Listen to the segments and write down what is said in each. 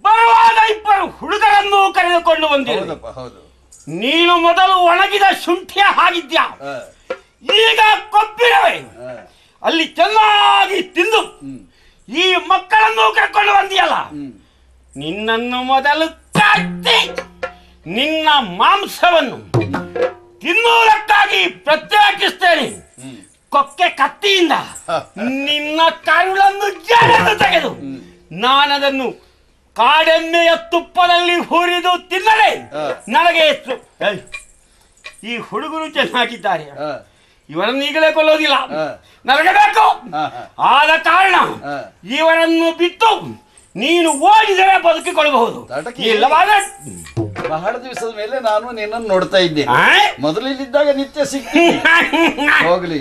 ಬರುವಾಗ ಇಬ್ಬರು ಹುಡುಗರನ್ನು ಕರೆದುಕೊಂಡು ಬಂದಿರು. ನೀನು ಮೊದಲು ಒಣಗಿದ ಶುಂಠಿಯ ಹಾಗಿದ್ಯಾ, ಈಗ ಕೊಬ್ಬಿರವೆ. ಅಲ್ಲಿ ಚೆನ್ನಾಗಿ ತಿಂದು ಈ ಮಕ್ಕಳನ್ನು ಕರ್ಕೊಂಡು ಬಂದಿಯಲ್ಲ, ನಿನ್ನನ್ನು ಮೊದಲು ಕಟ್ಟಿ ನಿನ್ನ ಮಾಂಸವನ್ನು ತಿನ್ನುವುದಕ್ಕಾಗಿ ಪ್ರತ್ಯೇಕಿಸ್ತೇನೆ. ಕೊಕ್ಕೆ ಕತ್ತಿಯಿಂದ ನಿನ್ನ ಕರುಳನ್ನು ಜಡೆದು ತೆಗೆದು ನಾನದನ್ನು ಕಾಡೆಮ್ಮೆಯ ತುಪ್ಪದಲ್ಲಿ ಹುರಿದು ತಿನ್ನಲೇ ನನಗೆ ಈ ಹುಡುಗರು ಚೆನ್ನಾಗಿದ್ದಾರೆ, ಇವರನ್ನು ಈಗಲೇ ಕೊಲ್ಲೋದಿಲ್ಲ, ನನಗೆ ಬೇಕು. ಆದ ಕಾರಣ ಇವರನ್ನು ಬಿಟ್ಟು ನೀನು ಓಡಿದರೆ ಬದುಕಿಕೊಳ್ಳಬಹುದು. ಇಲ್ಲವಾದ್ರೆ ಬಹಳ ದಿವಸದ ಮೇಲೆ ನಾನು ನಿನ್ನನ್ನು ನೋಡ್ತಾ ಇದ್ದೇನೆ. ಮೊದಲಿದ್ದಾಗ ನಿತ್ಯ ಸಿಗ್ತೀನಿ. ಹೋಗ್ಲಿ,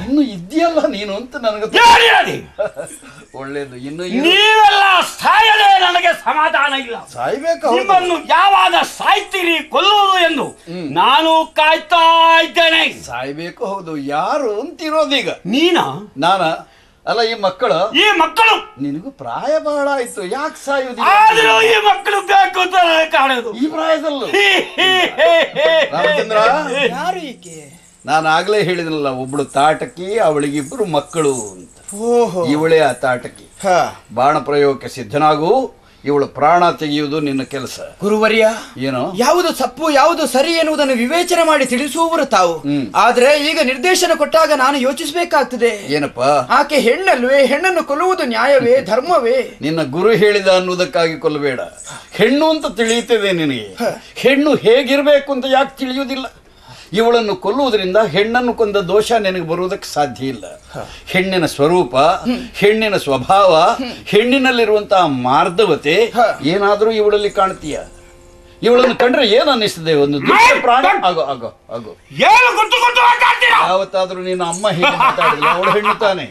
ಇನ್ನು ಇದೆಯಲ್ಲ ನೀನು ಅಂತ ನನಗೆ ಒಳ್ಳೇದು. ಇನ್ನು ನೀವೆಲ್ಲ ಸಾಯಲೇ ನನಗೆ ಸಮಾಧಾನ ಇಲ್ಲ. ಸಾಯ್ಬೇಕು. ನಿಮ್ಮನ್ನು ಯಾವಾಗ ಸಾಯ್ತೀರಿ ಕೊಲ್ಲುವುದು ಎಂದು ನಾನು ಕಾಯ್ತಾ ಇದ್ದೇನೆ. ಸಾಯ್ಬೇಕು. ಹೌದು. ಯಾರು ಅಂತಿರೋದೀಗ? ನೀನಾ? ನಾನ ಅಲ್ಲ. ಈ ಮಕ್ಕಳು ನಿನಗೂ ಪ್ರಾಯ ಬಹಳ ಆಯ್ತು, ಯಾಕೆ ಸಾಯುವುದಿಲ್ಲ? ಆದ್ರೂ ಈ ಮಕ್ಕಳು ಬೇಕು ಅಂತ ಕಾಣೋದು ಈ ಪ್ರಾಯದಲ್ಲೂ. ರಾಮಚಂದ್ರ, ಯಾರು ಈಕೆ? ನಾನು ಆಗ್ಲೇ ಹೇಳಿದ್ನಲ್ಲ, ಒಬ್ಳು ತಾಟಕಿ, ಅವಳಿಗಿಬ್ರು ಮಕ್ಕಳು ಅಂತ. ಇವಳೇ ಆ ತಾಟಕಿ. ಬಾಣ ಪ್ರಯೋಗಕ್ಕೆ ಸಿದ್ಧನಾಗು. ಇವಳು ಪ್ರಾಣ ತೆಗೆಯುವುದು ನಿನ್ನ ಕೆಲಸ. ಗುರುವರ್ಯ, ಏನು ಯಾವುದು ತಪ್ಪು ಯಾವುದು ಸರಿ ಎನ್ನುವುದನ್ನು ವಿವೇಚನೆ ಮಾಡಿ ತಿಳಿಸುವವರು ತಾವು. ಆದ್ರೆ ಈಗ ನಿರ್ದೇಶನ ಕೊಟ್ಟಾಗ ನಾನು ಯೋಚಿಸಬೇಕಾಗ್ತದೆ. ಏನಪ್ಪ? ಆಕೆ ಹೆಣ್ಣಲ್ವೇ? ಹೆಣ್ಣನ್ನು ಕೊಲ್ಲುವುದು ನ್ಯಾಯವೇ, ಧರ್ಮವೇ? ನಿನ್ನ ಗುರು ಹೇಳಿದ ಅನ್ನುವುದಕ್ಕಾಗಿ ಕೊಲ್ಲಬೇಡ. ಹೆಣ್ಣು ಅಂತ ತಿಳಿಯುತ್ತದೆ ನಿನಗೆ. ಹೆಣ್ಣು ಹೇಗಿರ್ಬೇಕು ಅಂತ ಯಾಕೆ ತಿಳಿಯುವುದಿಲ್ಲ? ಇವಳನ್ನು ಕೊಲ್ಲುವುದರಿಂದ ಹೆಣ್ಣನ್ನು ಕೊಂದ ದೋಷ ನಿನಗೆ ಬರುವುದಕ್ಕೆ ಸಾಧ್ಯ ಇಲ್ಲ. ಹೆಣ್ಣಿನ ಸ್ವರೂಪ, ಹೆಣ್ಣಿನ ಸ್ವಭಾವ, ಹೆಣ್ಣಿನಲ್ಲಿರುವಂತಹ ಮಾರ್ಧವತೆ ಏನಾದರೂ ಇವಳಲ್ಲಿ ಕಾಣ್ತೀಯ? ಇವಳನ್ನು ಕಂಡ್ರೆ ಏನು ಅನ್ನಿಸ್ತದೆ? ಒಂದು ದುಷ್ಟ ಪ್ರಾಣ. ಯಾವತ್ತಾದ್ರೂ ನೀನು ಅಮ್ಮ ಹೇಗೆ ಮಾತಾಡಿಲ್ಲ? ಅವಳು ಹೆಣ್ಣು ತಾನೆ.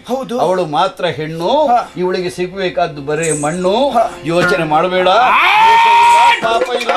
ಅವಳು ಮಾತ್ರ ಹೆಣ್ಣು. ಇವಳಿಗೆ ಸಿಗಬೇಕಾದ್ದು ಬರೇ ಮಣ್ಣು. ಯೋಚನೆ ಮಾಡಬೇಡ, ಪಾಪ ಇಲ್ಲ.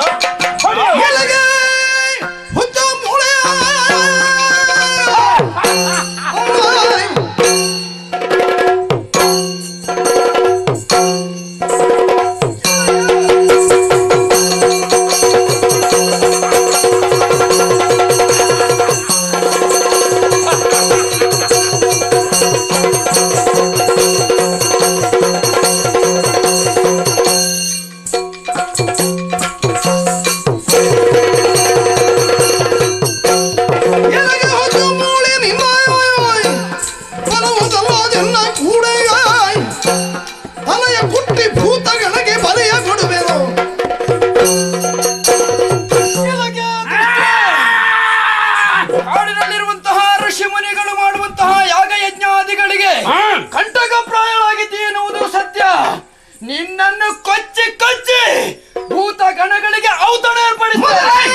ನಿನ್ನನ್ನು ಕೊಚ್ಚಿ ಕೊಚ್ಚಿ ಭೂತ ಗಣಗಳಿಗೆ ಔತಣ ಏರ್ಪಡಿಸುತ್ತಾರೆ.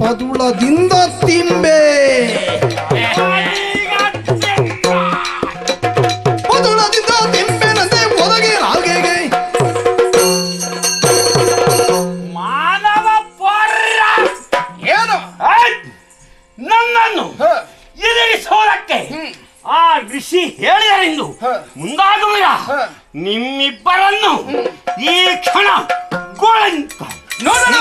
ಪದುಳದಿಂದ ತಿಂಬೆ, ಪದುಳದಿಂದ ತಿಂಬೆನಂತೆ ಒದಗಿ ನಾಲ್ಗೆಗೆ ಮಾನವ ಪರ್ರ. ಏನು ನನ್ನನ್ನು ಎದುರಿಸೋದಕ್ಕೆ ಆ ಋಷಿ ಹೇಳಿದರೆಂದು ಮುಂದಾಗುವಿರ? ನಿಮ್ಮಿಬ್ಬರನ್ನು ಈ ಕ್ಷಣ ನೋಡೋಣ.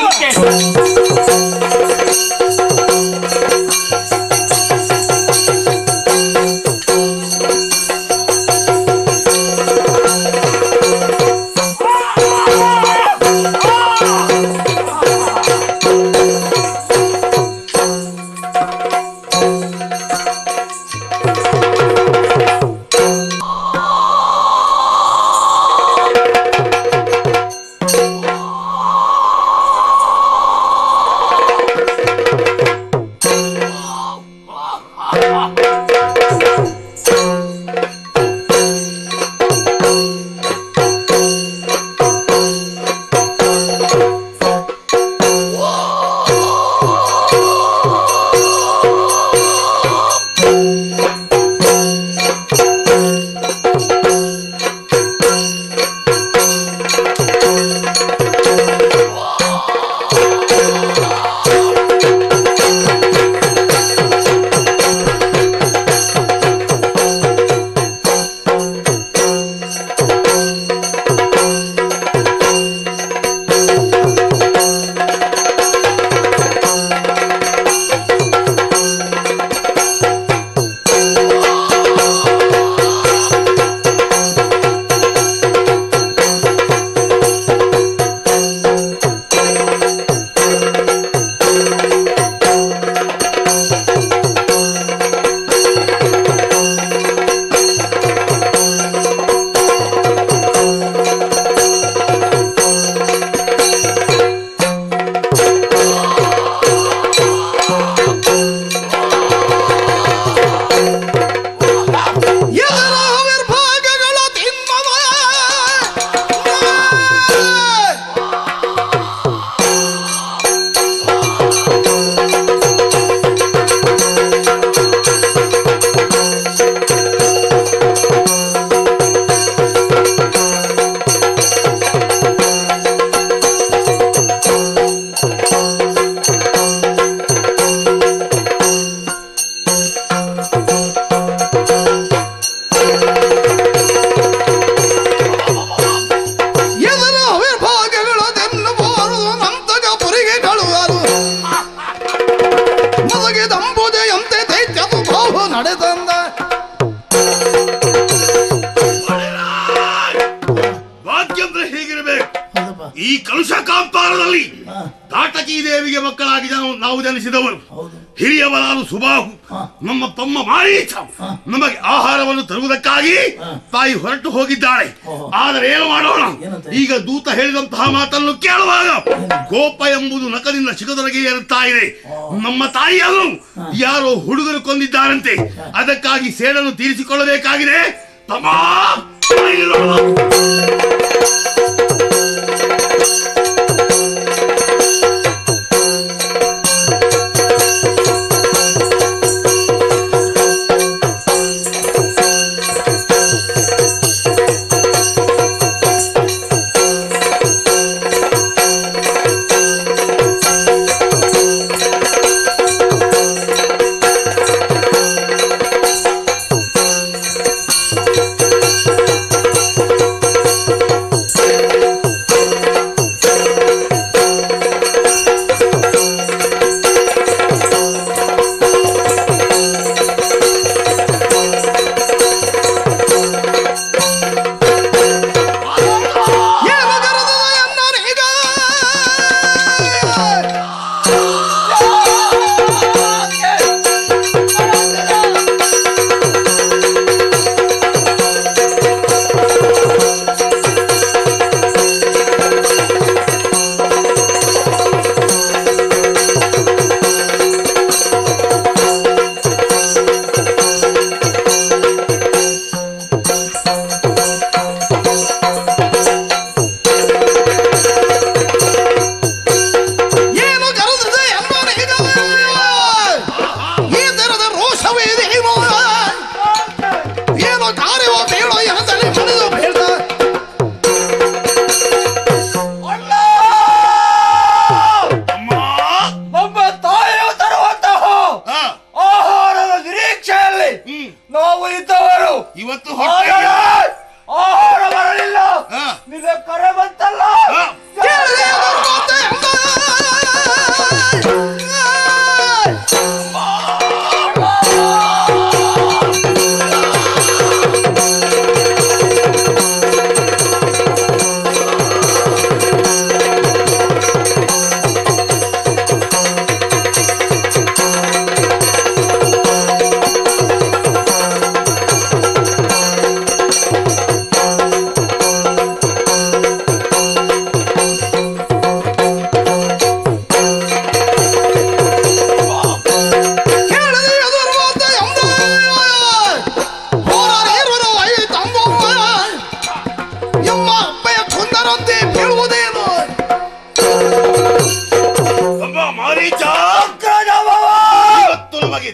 ಅಂದ್ರೆ ಹೀಗಿರಬೇಕು. ಹೌದಪ್ಪ. ಈ ಕಲುಷ ಕಾಂತಾರದಲ್ಲಿ ಕಾಟಕಿ ದೇವಿಗೆ ಮಕ್ಕಳಾಗಿ ನಾವು ಜನಿಸಿದವರು. ಹಿರಿಯ ಬಲಾಲು ಸುಬಾಹು ನಮ್ಮ ತಮ್ಮ ಮಾರೀಚ ನಮಗೆ ಆಹಾರವನ್ನು ತರುವುದಕ್ಕಾಗಿ ತಾಯಿ ಹೊರಟು ಹೋಗಿದ್ದಾಳೆ. ಆದರೆ ಏನು ಮಾಡೋಣ? ಈಗ ದೂತ ಹೇಳಿದಂತಹ ಮಾತನ್ನು ಕೇಳುವಾಗ ಕೋಪ ಎಂಬುದು ನಖದಿಂದ ಶಿಖದೊಳಗೆ ಏರುತ್ತಾ ಇದೆ. ನಮ್ಮ ತಾಯಿಯನ್ನು ಯಾರೋ ಹುಡುಗರು ಕೊಂದಿದ್ದಾರಂತೆ. ಅದಕ್ಕಾಗಿ ಸೇಡನ್ನು ತೀರಿಸಿಕೊಳ್ಳಬೇಕಾಗಿದೆ. ತಮ್ಮ ಇವತ್ತು ಆಹಾರ ಬರಲಿಲ್ಲ. ನಿಮಗೆ ಕರೆ ಬಂತಲ್ಲ.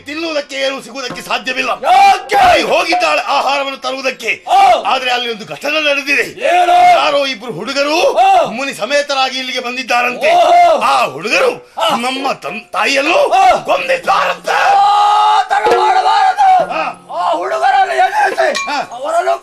ತಿನ್ನುವುದಕ್ಕೆ ಏನು ಸಿಗುವುದಕ್ಕೆ ಸಾಧ್ಯವಿಲ್ಲ. ಹೋಗಿದ್ದಾಳೆ ಆಹಾರವನ್ನು ತರುವುದಕ್ಕೆ. ಆದ್ರೆ ಅಲ್ಲಿ ಒಂದು ಘಟನೆ ನಡೆದಿದೆ. ಯಾರೋ ಇಬ್ರು ಹುಡುಗರು ಮುನಿ ಸಮೇತರಾಗಿ ಇಲ್ಲಿಗೆ ಬಂದಿದ್ದಾರಂತೆ. ಆ ಹುಡುಗರು ನಮ್ಮ ತಾಯಿಯನ್ನು ಕೊಂದಿದ್ದಾರಂತೆ. ಆ ಹುಡುಗರನ್ನು ಎದುರಿಸಿ ಅವರನ್ನು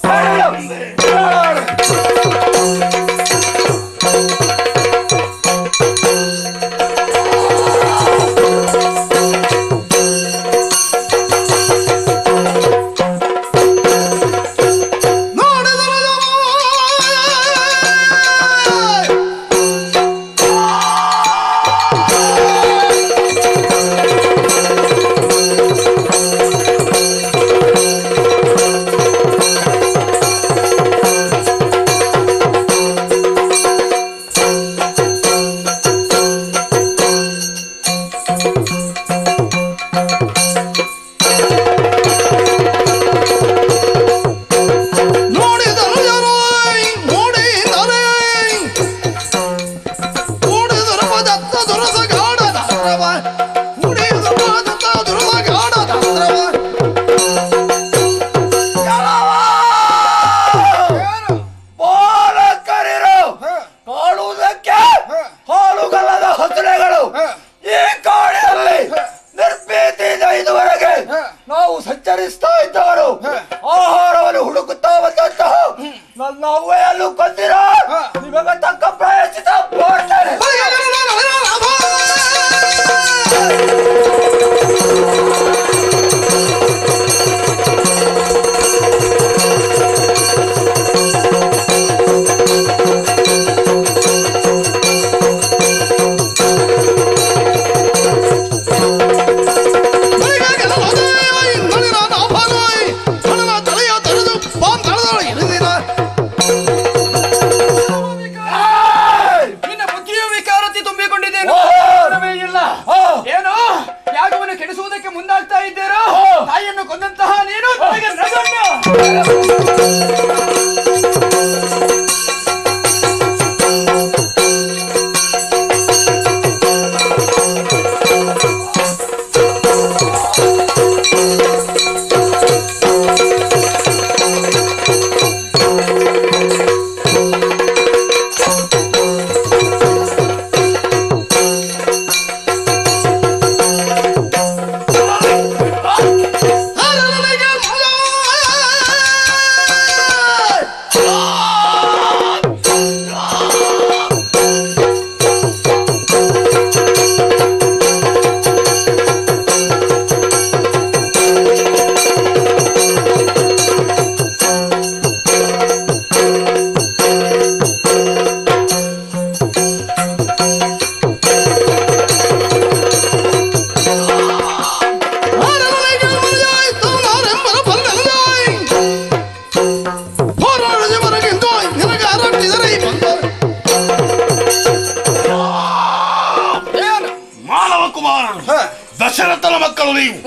ಮಕ್ಕಳು ನೀವು.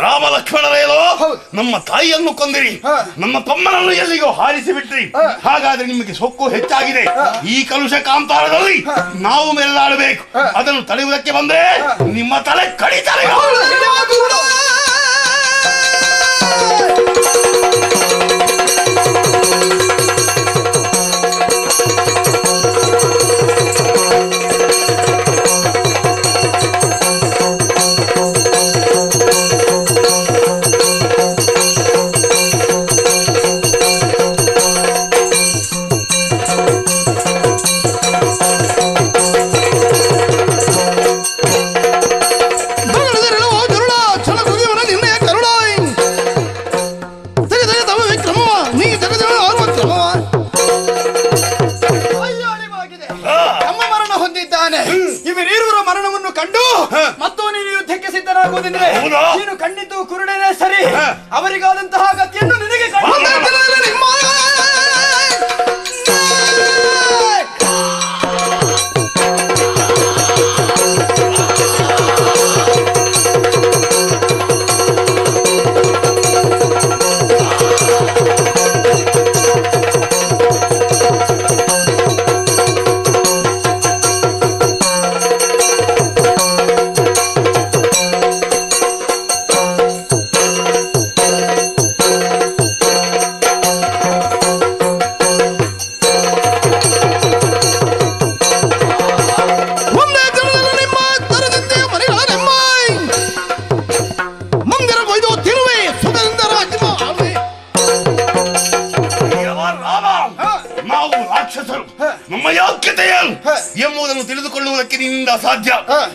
ರಾಮ ಲಕ್ಷ್ಮಣರೇನೋ ನಮ್ಮ ತಾಯಿಯನ್ನು ಕೊಂದಿರಿ, ನಮ್ಮ ತಮ್ಮನನ್ನು ಎಲ್ಲಿಗೋ ಹಾರಿಸಿ ಬಿಟ್ರಿ. ಹಾಗಾದ್ರೆ ನಿಮಗೆ ಸೊಕ್ಕು ಹೆಚ್ಚಾಗಿದೆ. ಈ ಕಲುಷ ಕಾಂತಾರದಲ್ಲಿ ನಾವು ಮೆಲ್ಲಾಡಬೇಕು. ಅದನ್ನು ತಡೆಯುವುದಕ್ಕೆ ಬಂದ್ರೆ ನಿಮ್ಮ ತಲೆ ಕಡಿತಾರೆ. ಇವರಿರುವರ ಮರಣವನ್ನು ಕಂಡು ಮತ್ತು ನೀನು ಯುದ್ಧಕ್ಕೆ ಸಿದ್ಧರಾಗುವುದೆಂದ್ರೆ ನೀನು ಕಂಡಿದ್ದು ಕುರುಡನೇ ಸರಿ. ಅವರಿಗಾದಂತಹ ಗತಿಯನ್ನು ನಿನಗೆ ನಮ್ಮ ಯೋಗ್ಯತೆಯೇನು ಎಂಬುದನ್ನು ತಿಳಿದುಕೊಳ್ಳುವುದಕ್ಕೆ ನಿನ್ನಿಂದ ಅಸಾಧ್ಯ.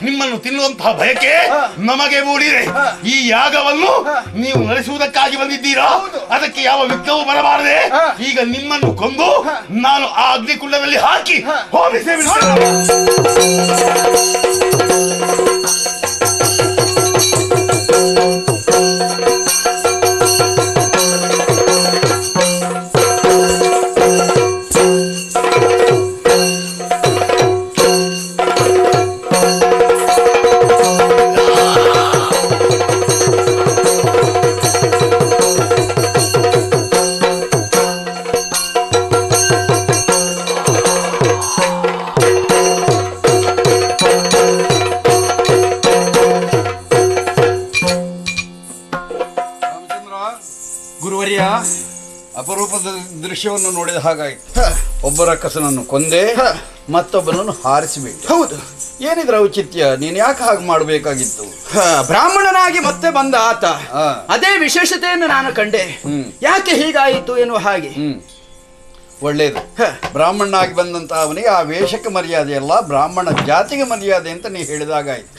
ನಿಮ್ಮನ್ನು ತಿನ್ನುವಂತಹ ಬಯಕೆ ನಮಗೆ ಮೂಡಿದೆ. ಈ ಯಾಗವನ್ನು ನೀವು ನಡೆಸುವುದಕ್ಕಾಗಿ ಬಂದಿದ್ದೀರಾ, ಅದಕ್ಕೆ ಯಾವ ವಿಘ್ನವೂ ಬರಬಾರದೆ. ಈಗ ನಿಮ್ಮನ್ನು ಕೊಂದು ನಾನು ಆ ಅಗ್ನಿಕುಂಡದಲ್ಲಿ ಹಾಕಿ ಹೋಮಿಸೇ ಬಿಡುತ್ತೇನೆ. ಗುರುವರ್ಯ, ಅಪರೂಪದ ದೃಶ್ಯವನ್ನು ನೋಡಿದ ಹಾಗಾಯಿತು. ಒಬ್ಬರ ಕಸನನ್ನು ಕೊಂದೆ, ಮತ್ತೊಬ್ಬನನ್ನು ಹಾರಿಸಿಬಿಟ್ಟು. ಹೌದು, ಏನಿದ್ರ ಔಚಿತ್ಯ? ನೀನ್ ಯಾಕೆ ಹಾಗೆ ಮಾಡಬೇಕಾಗಿತ್ತು? ಬ್ರಾಹ್ಮಣನಾಗಿ ಮತ್ತೆ ಬಂದ ಆತ ಅದೇ ವಿಶೇಷತೆಯನ್ನು ನಾನು ಕಂಡೆ. ಯಾಕೆ ಹೀಗಾಯಿತು ಎನ್ನುವ ಹಾಗೆ. ಒಳ್ಳೇದು. ಬ್ರಾಹ್ಮಣನಾಗಿ ಬಂದಂತ ಅವನಿಗೆ ಆ ವೇಷಕ್ಕೆ ಮರ್ಯಾದೆ ಅಲ್ಲ, ಬ್ರಾಹ್ಮಣ ಜಾತಿಗೆ ಮರ್ಯಾದೆ ಅಂತ ನೀ ಹೇಳಿದಾಗಾಯ್ತು.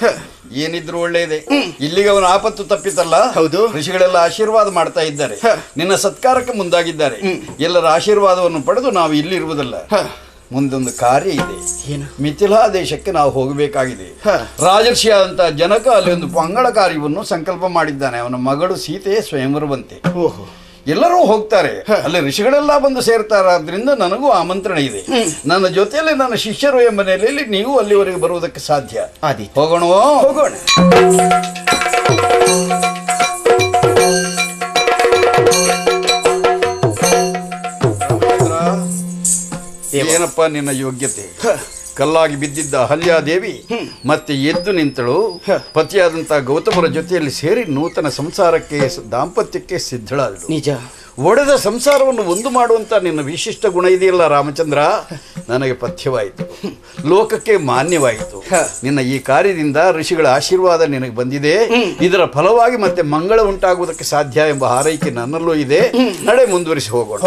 ಏನಿದ್ರು ಒಳ್ಳೇದೇ. ಇಲ್ಲಿಗೆ ಅವನ ಆಪತ್ತು ತಪ್ಪಿತಲ್ಲ. ಹೌದು, ಋಷಿಗಳೆಲ್ಲ ಆಶೀರ್ವಾದ ಮಾಡ್ತಾ ಇದ್ದಾರೆ, ನಿನ್ನ ಸತ್ಕಾರಕ್ಕೆ ಮುಂದಾಗಿದ್ದಾರೆ. ಎಲ್ಲರ ಆಶೀರ್ವಾದವನ್ನು ಪಡೆದು ನಾವು ಇಲ್ಲಿರುವುದಲ್ಲ, ಮುಂದೊಂದು ಕಾರ್ಯ ಇದೆ. ಮಿಥಿಲಾ ದೇಶಕ್ಕೆ ನಾವು ಹೋಗಬೇಕಾಗಿದೆ. ರಾಜರ್ಷಿಯಾದಂತ ಜನಕ ಅಲ್ಲಿ ಒಂದು ಮಂಗಳ ಕಾರ್ಯವನ್ನು ಸಂಕಲ್ಪ ಮಾಡಿದ್ದಾನೆ. ಅವನ ಮಗಳು ಸೀತೆ ಸ್ವಯಂವರವಂತೆ. ಎಲ್ಲರೂ ಹೋಗ್ತಾರೆ, ಅಲ್ಲಿ ಋಷಿಗಳೆಲ್ಲ ಬಂದು ಸೇರ್ತಾರಾದ್ರಿಂದ ನನಗೂ ಆಮಂತ್ರಣ ಇದೆ. ನನ್ನ ಜೊತೆಯಲ್ಲಿ ನನ್ನ ಶಿಷ್ಯರು ಎಂಬ ನೆಲೆಯಲ್ಲಿ ನೀವು ಅಲ್ಲಿವರೆಗೆ ಬರುವುದಕ್ಕೆ ಸಾಧ್ಯ. ಹೋಗೋಣವೋ? ಹೋಗೋಣ. ಏನಪ್ಪ ನಿನ್ನ ಯೋಗ್ಯತೆ? ಕಲ್ಲಾಗಿ ಬಿದ್ದಿದ್ದ ಅಹಲ್ಯಾದೇವಿ ಮತ್ತೆ ಎದ್ದು ನಿಂತಳು. ಪತಿಯಾದಂತ ಗೌತಮರ ಜೊತೆಯಲ್ಲಿ ಸೇರಿ ನೂತನ ಸಂಸಾರಕ್ಕೆ, ದಾಂಪತ್ಯಕ್ಕೆ ಸಿದ್ಧಳಾದಳು. ನಿಜ. ಒಡೆದ ಸಂಸಾರವನ್ನು ಒಂದು ಮಾಡುವಂತ ನಿನ್ನ ವಿಶಿಷ್ಟ ಗುಣ ಇದೆಯಲ್ಲ ರಾಮಚಂದ್ರ, ನನಗೆ ಪಥ್ಯವಾಯಿತು, ಲೋಕಕ್ಕೆ ಮಾನ್ಯವಾಯಿತು. ನಿನ್ನ ಈ ಕಾರ್ಯದಿಂದ ಋಷಿಗಳ ಆಶೀರ್ವಾದ ನಿನಗೆ ಬಂದಿದೆ. ಇದರ ಫಲವಾಗಿ ಮತ್ತೆ ಮಂಗಳ ಉಂಟಾಗುವುದಕ್ಕೆ ಸಾಧ್ಯ ಎಂಬ ಹಾರೈಕೆ ನನ್ನಲ್ಲೂ ಇದೆ. ನಡೆ, ಮುಂದುವರಿಸಿ ಹೋಗೋಣ.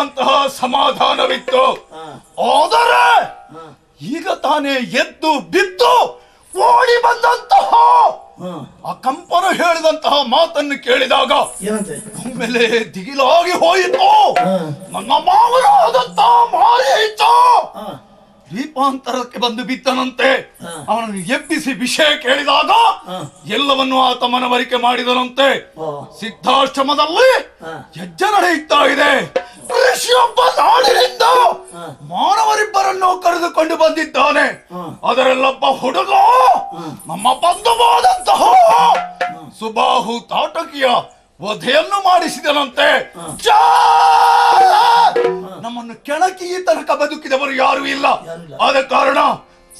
ಎನ್ನುವಂತಹ ಸಮಾಧಾನವಿತ್ತು. ಆದರೆ ಈಗ ತಾನೇ ಎದ್ದು ಬಿದ್ದು ಓಡಿ ಬಂದಂತಹ ಆ ಕಂಪನ ಹೇಳಿದಂತಹ ಮಾತನ್ನು ಕೇಳಿದಾಗ ಒಮ್ಮೆಲೆ ದಿಗಿಲಾಗಿ ಹೋಯಿತು. ನನ್ನ ಮಾವನಾದಂತಹ ಮಾರೀಚ ದೀಪಾಂತರಕ್ಕೆ ಬಂದು ಬಿದ್ದನಂತೆ. ಅವನನ್ನು ಎಬ್ಬಿಸಿ ವಿಷಯ ಕೇಳಿದಾಗ ಎಲ್ಲವನ್ನು ಆತ ಮನವರಿಕೆ ಮಾಡಿದನಂತೆ. ಸಿದ್ಧಾಶ್ರಮದಲ್ಲಿ ಯಜ್ಞ ನಡೆಯುತ್ತಾ ಇದೆ. ಋಷಿಯೊಬ್ಬ ನಾಡಿನಿಂದ ಮಾನವರಿಬ್ಬರನ್ನು ಕರೆದುಕೊಂಡು ಬಂದಿದ್ದಾನೆ. ಅದರಲ್ಲೊಬ್ಬ ಹುಡುಗ ನಮ್ಮ ಬಂಧುವಾದಂತಹ ಸುಬಾಹು ತಾಟಕಿಯ ವಧೆಯನ್ನು ಮಾಡಿಸಿದನಂತೆ. ನಮ್ಮನ್ನು ಕೆಣಕಿ ಈ ತನಕ ಬದುಕಿದವರು ಯಾರೂ ಇಲ್ಲ. ಆದ ಕಾರಣ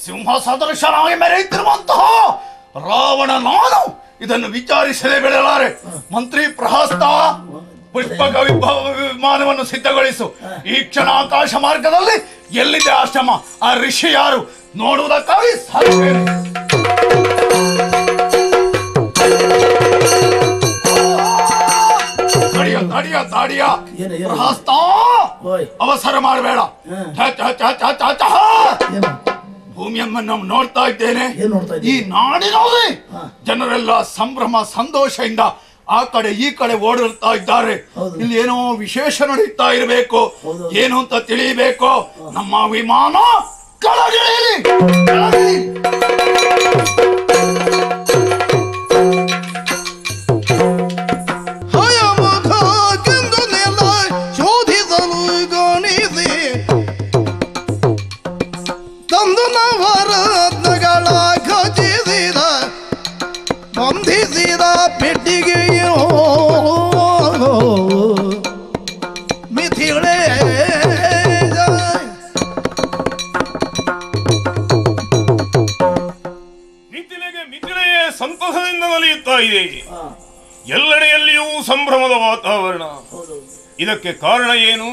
ಸಿಂಹ ಸದೃಶನಾಗಿ ಮೆರೆಯುತ್ತಿರುವಂತಹ ರಾವಣ ನಾನು ಇದನ್ನು ವಿಚಾರಿಸಲೇ ಬಿಡಲಾರೆ. ಮಂತ್ರಿ ಪ್ರಹಸ್ತ ಪುಷ್ಪಕ ವಿಮಾನವನ್ನು ಸಿದ್ಧಗೊಳಿಸು. ಈ ಕ್ಷಣ ಆಕಾಶ ಮಾರ್ಗದಲ್ಲಿ ಎಲ್ಲಿದೆ ಆಶ್ರಮ, ಆ ಋಷಿ ಯಾರು ನೋಡುವುದಕ್ಕಾಗಿ ಸಾಧ್ಯವೇ. ತಾಡಿಯ ಪ್ರಹಸ್ತ ಅವಸರ ಮಾಡಬೇಡ. ಭೂಮಿಯಮ್ಮನ್ನು ನೋಡ್ತಾ ಇದ್ದೇನೆ. ಈ ನಾಡಿನಲ್ಲಿ ಜನರೆಲ್ಲ ಸಂಭ್ರಮ ಸಂತೋಷದಿಂದ ಆ ಕಡೆ ಈ ಕಡೆ ಓಡಿರ್ತಾ ಇದ್ದಾರೆ. ಇಲ್ಲಿ ಏನೋ ವಿಶೇಷ ನಡೀತಾ ಇರಬೇಕು. ಏನು ಅಂತ ತಿಳಿಯಬೇಕು. ನಮ್ಮ ವಿಮಾನ ಕೆಳಗಿಳಿಯಲಿ. ಬಂಧಿಸಿದ ಪೆಟ್ಟಿಗೆಯೋ ಮಿಥಿಳೆ ಮಿಥಿಲೆಯೇ ಸಂತಸದಿಂದ ನಲಿಯುತ್ತಾ ಇದೆ. ಎಲ್ಲೆಡೆಯಲ್ಲಿಯೂ ಸಂಭ್ರಮದ ವಾತಾವರಣ. ಇದಕ್ಕೆ ಕಾರಣ ಏನು?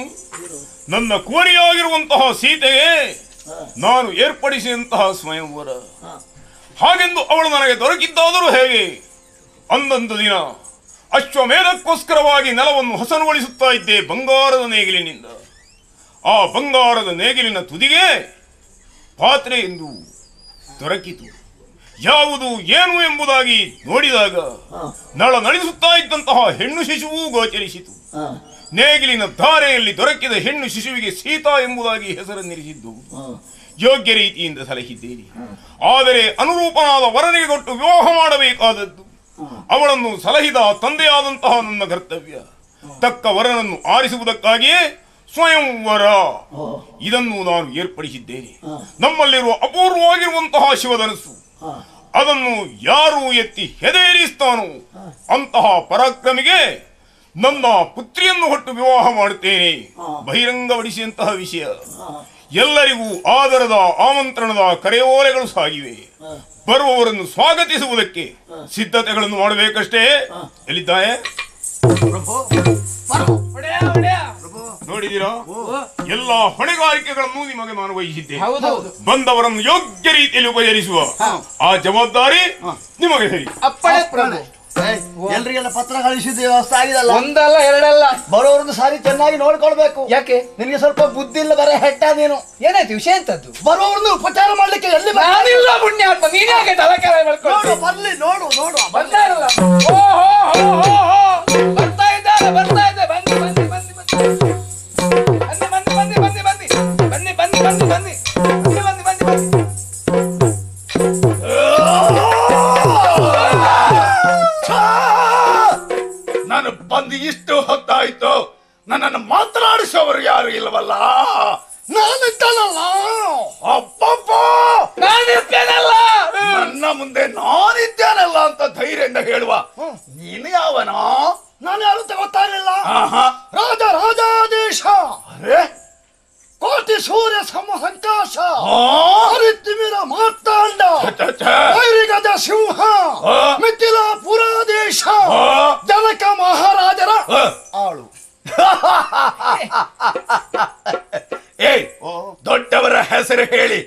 ನನ್ನ ಕುವರಿಯಾಗಿರುವಂತಹ ಸೀತೆಗೆ ನಾನು ಏರ್ಪಡಿಸಿದಂತಹ ಸ್ವಯಂವರ. ಹಾಗೆಂದು ಅವಳು ನನಗೆ ದೊರಕಿದ್ದಾದರೂ ಹೇಗೆ? ಅಂದಂದು ದಿನ ಅಶ್ವಮೇಧಕ್ಕೋಸ್ಕರವಾಗಿ ನೆಲವನ್ನು ಹಸನುಗೊಳಿಸುತ್ತಾ ಇದ್ದೆ ಬಂಗಾರದ ನೇಗಿಲಿನಿಂದ. ಆ ಬಂಗಾರದ ನೇಗಿಲಿನ ತುದಿಗೆ ಪಾತ್ರೆ ಎಂದು ದೊರಕಿತು. ಯಾವುದು ಏನು ಎಂಬುದಾಗಿ ನೋಡಿದಾಗ ನಳಿಸುತ್ತಾ ಇದ್ದಂತಹ ಹೆಣ್ಣು ಶಿಶುವೂ ಗೋಚರಿಸಿತು. ನೇಗಿಲಿನ ಧಾರೆಯಲ್ಲಿ ದೊರಕಿದ ಹೆಣ್ಣು ಶಿಶುವಿಗೆ ಸೀತಾ ಎಂಬುದಾಗಿ ಹೆಸರನ್ನಿರಿಸಿದ್ದು ಯೋಗ್ಯ ರೀತಿಯಿಂದ ಸಲಹಿದ್ದೇನೆ. ಆದರೆ ಅನುರೂಪನಾದ ವರನಿಗೆ ಕೊಟ್ಟು ವಿವಾಹ ಮಾಡಬೇಕಾದದ್ದು. ಅವಳನ್ನು ಸಲಹಿದ ತಂದೆಯಾದಂತಹ ನನ್ನ ಕರ್ತವ್ಯ. ತಕ್ಕ ವರನನ್ನು ಆರಿಸುವುದಕ್ಕಾಗಿಯೇ ಸ್ವಯಂವರ ಇದನ್ನು ನಾನು ಏರ್ಪಡಿಸಿದ್ದೇನೆ. ನಮ್ಮಲ್ಲಿರುವ ಅಪೂರ್ವವಾಗಿರುವಂತಹ ಶಿವಧನಸ್ಸು ಅದನ್ನು ಯಾರು ಎತ್ತಿ ಹೆದೆಯೇರಿಸ್ತಾನೋ ಅಂತಹ ಪರಾಕ್ರಮಿಗೆ ನನ್ನ ಪುತ್ರಿಯನ್ನು ಹೊಟ್ಟು ವಿವಾಹ ಮಾಡುತ್ತೇನೆ. ಬಹಿರಂಗಪಡಿಸಿದಂತಹ ವಿಷಯ. ಎಲ್ಲರಿಗೂ ಆದರದ ಆಮಂತ್ರಣದ ಕರೆಯೋಲೆಗಳು ಸಾಗಿವೆ. ಬರುವವರನ್ನು ಸ್ವಾಗತಿಸುವುದಕ್ಕೆ ಸಿದ್ಧತೆಗಳನ್ನು ಮಾಡಬೇಕಷ್ಟೇ. ಎಲ್ಲಿದ್ದಾರೆ ನೋಡಿದೀರಾ? ಎಲ್ಲ ಹೊಣೆಗಾರಿಕೆಗಳನ್ನು ನಿಮಗೆ ನಾನು ವಹಿಸಿದ್ದೆ. ಬಂದವರನ್ನು ಯೋಗ್ಯ ರೀತಿಯಲ್ಲಿ ಉಪಚರಿಸುವ ಆ ಜವಾಬ್ದಾರಿ ನಿಮಗೆ ಸರಿ. ಎಲ್ರಿಗೆಲ್ಲ ಪತ್ರ ಕಳಿಸಿದ ವ್ಯವಸ್ಥೆ ಆಗಿದಲ್ಲ? ಒಂದಲ್ಲ ಎರಡಲ್ಲ, ಬರೋರ್ದು ಸಾರಿ ಚೆನ್ನಾಗಿ ನೋಡ್ಕೊಳ್ಬೇಕು. ಯಾಕೆ? ನಿನಗೆ ಸ್ವಲ್ಪ ಬುದ್ಧಿ ಇಲ್ಲ, ಬರೇ ಹೆಟ್ಟ ನೀನು. ಏನಾಯ್ತು? ವಿಷಯ ಎಂತದ್ದು? ಬರೋರ್ನು ಉಪಚಾರ ಮಾಡ್ಲಿಕ್ಕೆ ಎಲ್ಲಿ ನಾನಿಲ್ಲ ಪುಣ್ಯಾತ್ಮ, ನೀನ್ಯಾಕೆ ತಲೆಕೆರೆ ಮಾಡ್ಕೊಂಡು ಬರ್ಲಿ. ನೋಡು ಬರ್ತಾ ಇರಲ್ಲ. ಬರ್ತಾ ಇದ್ದಾರೆ ಬನ್ನಿ ಬನ್ನಿ ಬನ್ನಿ ಬನ್ನಿ ಬನ್ನಿ ಬನ್ನಿ ಬನ್ನಿ ಬನ್ನಿ ಬನ್ನಿ ಬನ್ನಿ ಬನ್ನಿ ಬನ್ನಿ ಬನ್ನಿ ಬನ್ನಿ ಬನ್ನಿ. ನಾನು ಬಂದು ಇಷ್ಟು ಹೊತ್ತಾಯ್ತು, ನನ್ನನ್ನು ಮಾತನಾಡಿಸೋರು ಯಾರು ಇಲ್ಲವಲ್ಲ. ನಾನಿದ್ದಾನಲ್ಲ, ಅಪ್ಪಪ್ಪ ನಾನಿದ್ದೇನಲ್ಲ, ನನ್ನ ಮುಂದೆ ನಾನಿದ್ದೇನಲ್ಲ ಅಂತ ಧೈರ್ಯದಿಂದ ಹೇಳುವ ನೀನು ಯಾವನ? ನಾನು ಯಾರು ಗೊತ್ತಾಗಲಿಲ್ಲ. ರಾಜಾದೇಶ, ಕೋಟಿ ಸೂರ್ಯ ಸಮಸಂಕಾಶ, ಹರಿತಿಮಿರ ಮಾರ್ತಾಂಡ, ವೈರಿಗಜ ಸಿಂಹ, ಮಿಥಿಲಾಪುರಾದೇಶ, ಜನಕ ಮಹಾರಾಜರ ಆಳು. ದೊಡ್ಡವರ ಹೆಸರು ಹೇಳಿ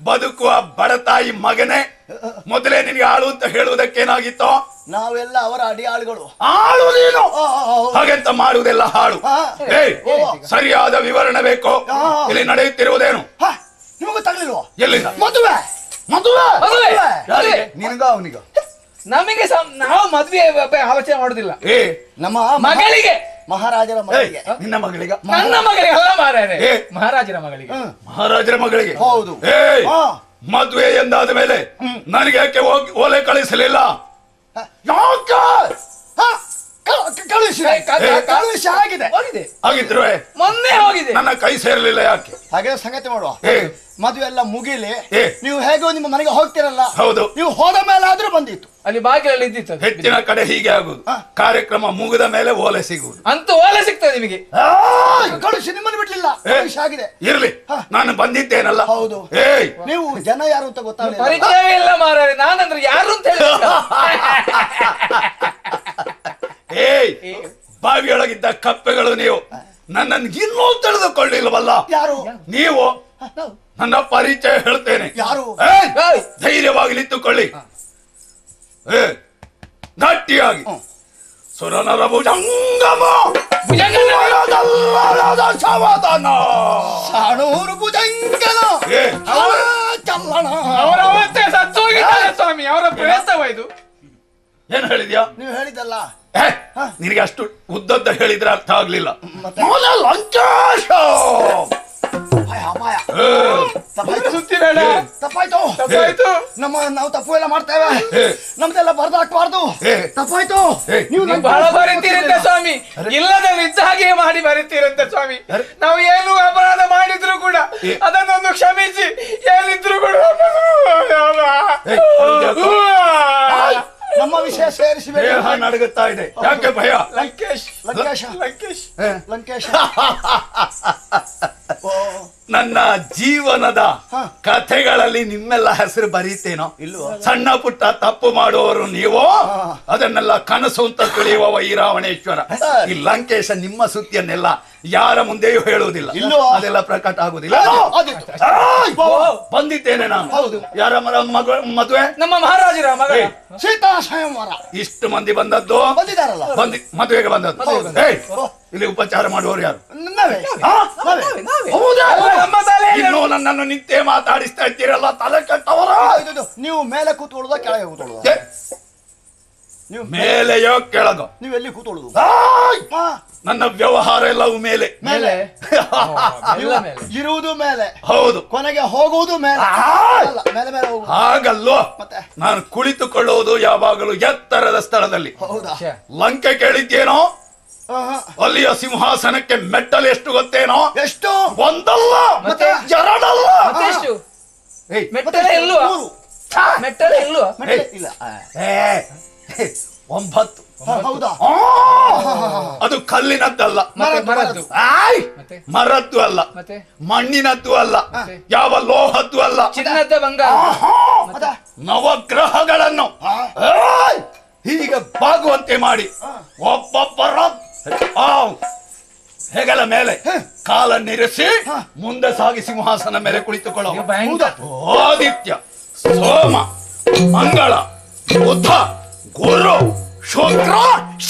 ಬದುಕುವ ಬಡತಾಯಿ ಮಗನೇ, ಮೊದಲೇ ನಿನಗೆ ಆಳು ಅಂತ ಹೇಳುವುದಕ್ಕೇನಾಗಿತ್ತು? ನಾವೆಲ್ಲ ಅವರ ಅಡಿಯಾಳುಗಳು. ಆಳು ನೀನು ಹಾಗೆಂತ ಮಾಡುವುದೆಲ್ಲ ಹಾಳು. ಏಯ್, ಸರಿಯಾದ ವಿವರಣೆ ಬೇಕು. ಇಲ್ಲಿ ನಡೆಯುತ್ತಿರುವುದೇನು? ನಿಮಗೂ ತಗಲಿಲ್ವಾ? ಎಲ್ಲಿಂದ? ಮದುವೆ ಮದುವೆ ಮದುವೆ? ಯಾರಿಗೆ? ನಿನಗ ಅವನಿಗ ನಮಗೆ ನಾವು ಮದ್ವೆ ಆಲೋಚನೆ ಮಾಡುದಿಲ್ಲ. ಏ, ನಮ್ಮ ಮಗಳಿಗೆ, ಮಹಾರಾಜರ ಏಯ್, ಮಗಳಿಗೆ. ನಿನ್ನ ಮಗಳಿಗ? ನನ್ನ ಮಗಳಿಗೆ ಅಲ್ಲ ಮಾರಾಯರೆ, ಏ. ಮಹಾರಾಜರ ಮಗಳಿಗೆ. ಮಹಾರಾಜರ ಮಗಳಿಗೆ? ಹೌದು. ಏಯ್, ಹಾ. ಮದುವೆ ಎಂದಾದ ಮೇಲೆ ನನಗೆ ಯಾಕೆ ಓಲೆ ಕಳಿಸಲಿಲ್ಲ? ಯಾಕೆ? ಕಳುಹಿಸಿ ಕಳುಹಿಸಿ ಆಗಿದೆ. ಹೋಗಿದೆ, ಹಾಗಿದ್ರೆ ಮೊನ್ನೆ ಹೋಗಿದೆ. ನನ್ನ ಕೈ ಸೇರಲಿಲ್ಲ ಯಾಕೆ? ಹಾಗೆ ಸಂಗತಿ ಮಾಡುವ. ಏ. ಮದುವೆ ಎಲ್ಲ ಮುಗಿಲಿ. ಏ. ನೀವು ಹೇಗೋ ನಿಮ್ಮ ಮನೆಗೆ ಹೋಗ್ತಿರಲ್ಲ. ಹೌದು. ನೀವು ಹೋದ ಮೇಲೆ ಆದ್ರೂ ಬಂದಿತ್ತು. ಅಲ್ಲಿ ಬಾಗಿಲಲ್ಲಿ ಇದ್ದಿತ್ತು ಅದು. ಹೆಚ್ಚಿನ ಕಡೆ ಹೀಗೆ ಆಗುದು. ಕಾರ್ಯಕ್ರಮ ಮುಗಿದ ಮೇಲೆ ಓಲೆ ಸಿಗುವುದು. ಅಂತೂ ಓಲೆ ಸಿಗ್ತದೆ ನಿಮಗೆ. ಕಳುಹಿಸಿ ನಿಮ್ಮನ್ನು ಬಿಡ್ಲಿಲ್ಲ. ಕಳುಹಿಸಿ ಆಗಿದೆ. ಇರ್ಲಿ, ನಾನು ಬಂದಿದ್ದೇನಲ್ಲ. ಹೌದು. ಏಯ್, ನೀವು ಜನ ಯಾರು ಅಂತ ಗೊತ್ತಾಗಲಿಲ್ಲ. ಪರಿಚಯವೇ ಇಲ್ಲ ಮಾರಾಯರೆ, ನಾನಂದ್ರೆ ಯಾರು ಅಂತ ಹೇಳಿ. ಏಯ್, ಬಾವಿಯೊಳಗಿದ್ದ ಕಪ್ಪೆಗಳು ನೀವು ನನ್ನನ್ನು ಇನ್ನೂ ತಿಳಿದುಕೊಳ್ಳಿಲ್ವಲ್ಲ? ಯಾರು? ನೀವು ನನ್ನ ಪರಿಚಯ ಹೇಳ್ತೇನೆ. ಯಾರು? ಏಯ್, ಧೈರ್ಯವಾಗಿ ನಿಂತುಕೊಳ್ಳಿ. ಏ, ಗಟ್ಟಿಯಾಗಿ ಸುರನರ ಭುಜಂಗಮ ಸಮಾಧಾನ ಸಾಣೂರು ಭುಜಂಗನ ಏ, ಚಲ್ಲಣ. ಅವರ ಅವಸ್ಥೆ ಸತ್ತೋಗಿದ್ದಾರೆ ಸ್ವಾಮಿ, ಅವರ ಪ್ರೇತವ ಇದು. ಏನ್ ಹೇಳಿದ್ಯಾ? ನೀವು ಹೇಳಿದ್ದಲ್ಲ. ಏ, ನಿನಗೆ ಅಷ್ಟು ಉದ್ದದ್ದ ಹೇಳಿದ್ರೆ ಅರ್ಥ ಆಗ್ಲಿಲ್ಲ. ಮತ್ತೆ? ಲಂಚಾಶ ಅಪಾಯ ಅಪಾಯ. ಏ, ಇದ್ರ ಸುತ್ತಿ ಬೇಡ. ತಪ್ಪಾಯ್ತು. ತಪ್ಪಾಯ್ತು. ನಾವು ತಪ್ಪು ಎಲ್ಲ ಮಾಡ್ತೇವೆ. ಏ. ನಮ್ದೆಲ್ಲ ಬರ್ದಾಕ್ಬಾರ್ದು. ಏ. ತಪ್ಪಾಯ್ತು. ಏ. ನೀವು ಬಹಳ ಬರೀತೀರಂತೆ ಸ್ವಾಮಿ, ಇಲ್ಲದಲ್ಲಿ ಇದ್ದ ಹಾಗೆ ಮಾಡಿ ಬರೀತೀರಂತೆ ಸ್ವಾಮಿ. ನಾವು ಏನು ಅಪರಾಧ ಮಾಡಿದ್ರು ಕೂಡ ಅದನ್ನೊಂದು ಕ್ಷಮಿಸಿ, ಏನಿದ್ರು ಕೂಡ ನಮ್ಮ ವಿಷಯ ಸೇರಿಸಬೇಡಿ. ದೇಹ ನಡುಗುತ್ತಾ ಇದೆ. ಯಾಕೆ ಭಯ? ಲಂಕೇಶ್ ಲಂಕೇಶ ಲಂಕೇಶ್ ಲಂಕೇಶ. ನನ್ನ ಜೀವನದ ಕಥೆಗಳಲ್ಲಿ ನಿಮ್ಮೆಲ್ಲ ಹೆಸರು ಬರೀತೇನೋ ಇಲ್ವಾ? ಸಣ್ಣ ಪುಟ್ಟ ತಪ್ಪು ಮಾಡುವವರು ನೀವು, ಅದನ್ನೆಲ್ಲ ಕನಸು ಅಂತ ತಿಳಿಯುವ ಈ ರಾವಣೇಶ್ವರ. ಈ ಲಂಕೇಶ ನಿಮ್ಮ ಸುದ್ದಿಯನ್ನೆಲ್ಲ ಯಾರ ಮುಂದೆಯೂ ಹೇಳುವುದಿಲ್ಲ. ಇಲ್ವಾ? ಅದೆಲ್ಲ ಪ್ರಕಟ ಆಗುದಿಲ್ಲ. ಆದಿತ್ತು. ಬಂದಿದ್ದೇನೆ ನಾನು. ಹೌದು. ಯಾರ ಮದುವೆ? ನಮ್ಮ ಮಹಾರಾಜರ ಮಗ. ಏಯ್, ಸೀತಾ ಸ್ವಯಂವರ. ಇಷ್ಟು ಮಂದಿ ಬಂದದ್ದು ಬಂದಿದ್ದಾರಲ್ಲ. ಮದುವೆಗೆ ಬಂದದ್ದು. ಏಯ್, ಇಲ್ಲಿ ಉಪಚಾರ ಮಾಡುವವರು ಯಾರು? ನಾವೇ. ನಾವೇ. ಹೌದಾ? ನಮ್ಮ ತಲೆ ಇನ್ನು ನನ್ನನ್ನು ನಿತ್ಯ ಮಾತಾಡಿಸ್ತಾ ಇದ್ದೀರಲ್ಲ, ತಲೆ ಕೆಟ್ಟವರ. ಇದು ನೀವು ಮೇಲೆ ಕೂತ್ಕೊಳ್ಳುದ ಕೆಳಗೆ ಕೂತ್ಕೊಳ್ಳುದ? ನೀವು ಮೇಲೆಯೋ ಕೆಳಗೋ? ನೀವು ಎಲ್ಲಿ ಕೂತ್ಕೊಳ್ಳುದು? ನನ್ನ ವ್ಯವಹಾರ ಎಲ್ಲವೂ ಮೇಲೆ. ಮೇಲೆ ನೀವು ಇರುವುದು ಮೇಲೆ, ಹೌದು. ಕೊನೆಗೆ ಹೋಗುವುದು ಮೇಲೆ. ಅಲ್ಲ, ಮೇಲೆ ಮೇಲೆ ಹೋಗುದು. ಹಾಗಲ್ಲೋ, ಮತ್ತೆ? ನಾನು ಕುಳಿತುಕೊಳ್ಳುವುದು ಯಾವಾಗಲೂ ಎತ್ತರದ ಸ್ಥಳದಲ್ಲಿ. ಹೌದಾ? ಲಂಕೆ ಕೇಳಿದ್ದೇನೋ? ಅಲ್ಲಿಯ ಸಿಂಹಾಸನಕ್ಕೆ ಮೆಟ್ಟಲು ಎಷ್ಟು ಗೊತ್ತೇನೋ? ಎಷ್ಟು? ಒಂದಲ್ಲ, ಮತ್ತೆ? ಎರಡಲ್ಲ. ಮತ್ತೆಷ್ಟು? ಏಯ್, ಮೆಟ್ಟಲೆ ಇಲ್ವಾ? ಮೂರು. ಮೆಟ್ಟಲೆ ಇಲ್ವಾ? ಮೆಟ್ಟಲು ಇಲ್ಲ. ಏ, 9. ಹೌದಾ? ಅದು ಕಲ್ಲಿನದ್ದಲ್ಲ, ಮರದ್ದು. ಆಯ್, ಮತ್ತೆ? ಮರದ್ದು ಅಲ್ಲ, ಮತ್ತೆ? ಮಣ್ಣಿನದ್ದು ಅಲ್ಲ, ಯಾವ ಲೋಹದ್ದು ಅಲ್ಲ. ಚಿನ್ನದ ಬಂಗಾರ. ಮತ್ತೆ? ನವಗ್ರಹಗಳನ್ನು ಆಯ್, ಹೀಗೆ ಬಾಗುವಂತೆ ಮಾಡಿ ಒಬ್ಬೊಬ್ಬರ ಹೆಗಲ ಮೇಲೆ ಕಾಲನ್ನಿರಿಸಿ ಮುಂದೆ ಸಾಗಿ ಸಿಂಹಾಸನ ಮೇಲೆ ಕುಳಿತುಕೊಳ್ಳುವ ಭಯಂಕರ. ಆದಿತ್ಯ, ಸೋಮ, ಮಂಗಳ, ಬುಧ, ಗುರು, ಶುಕ್ರ,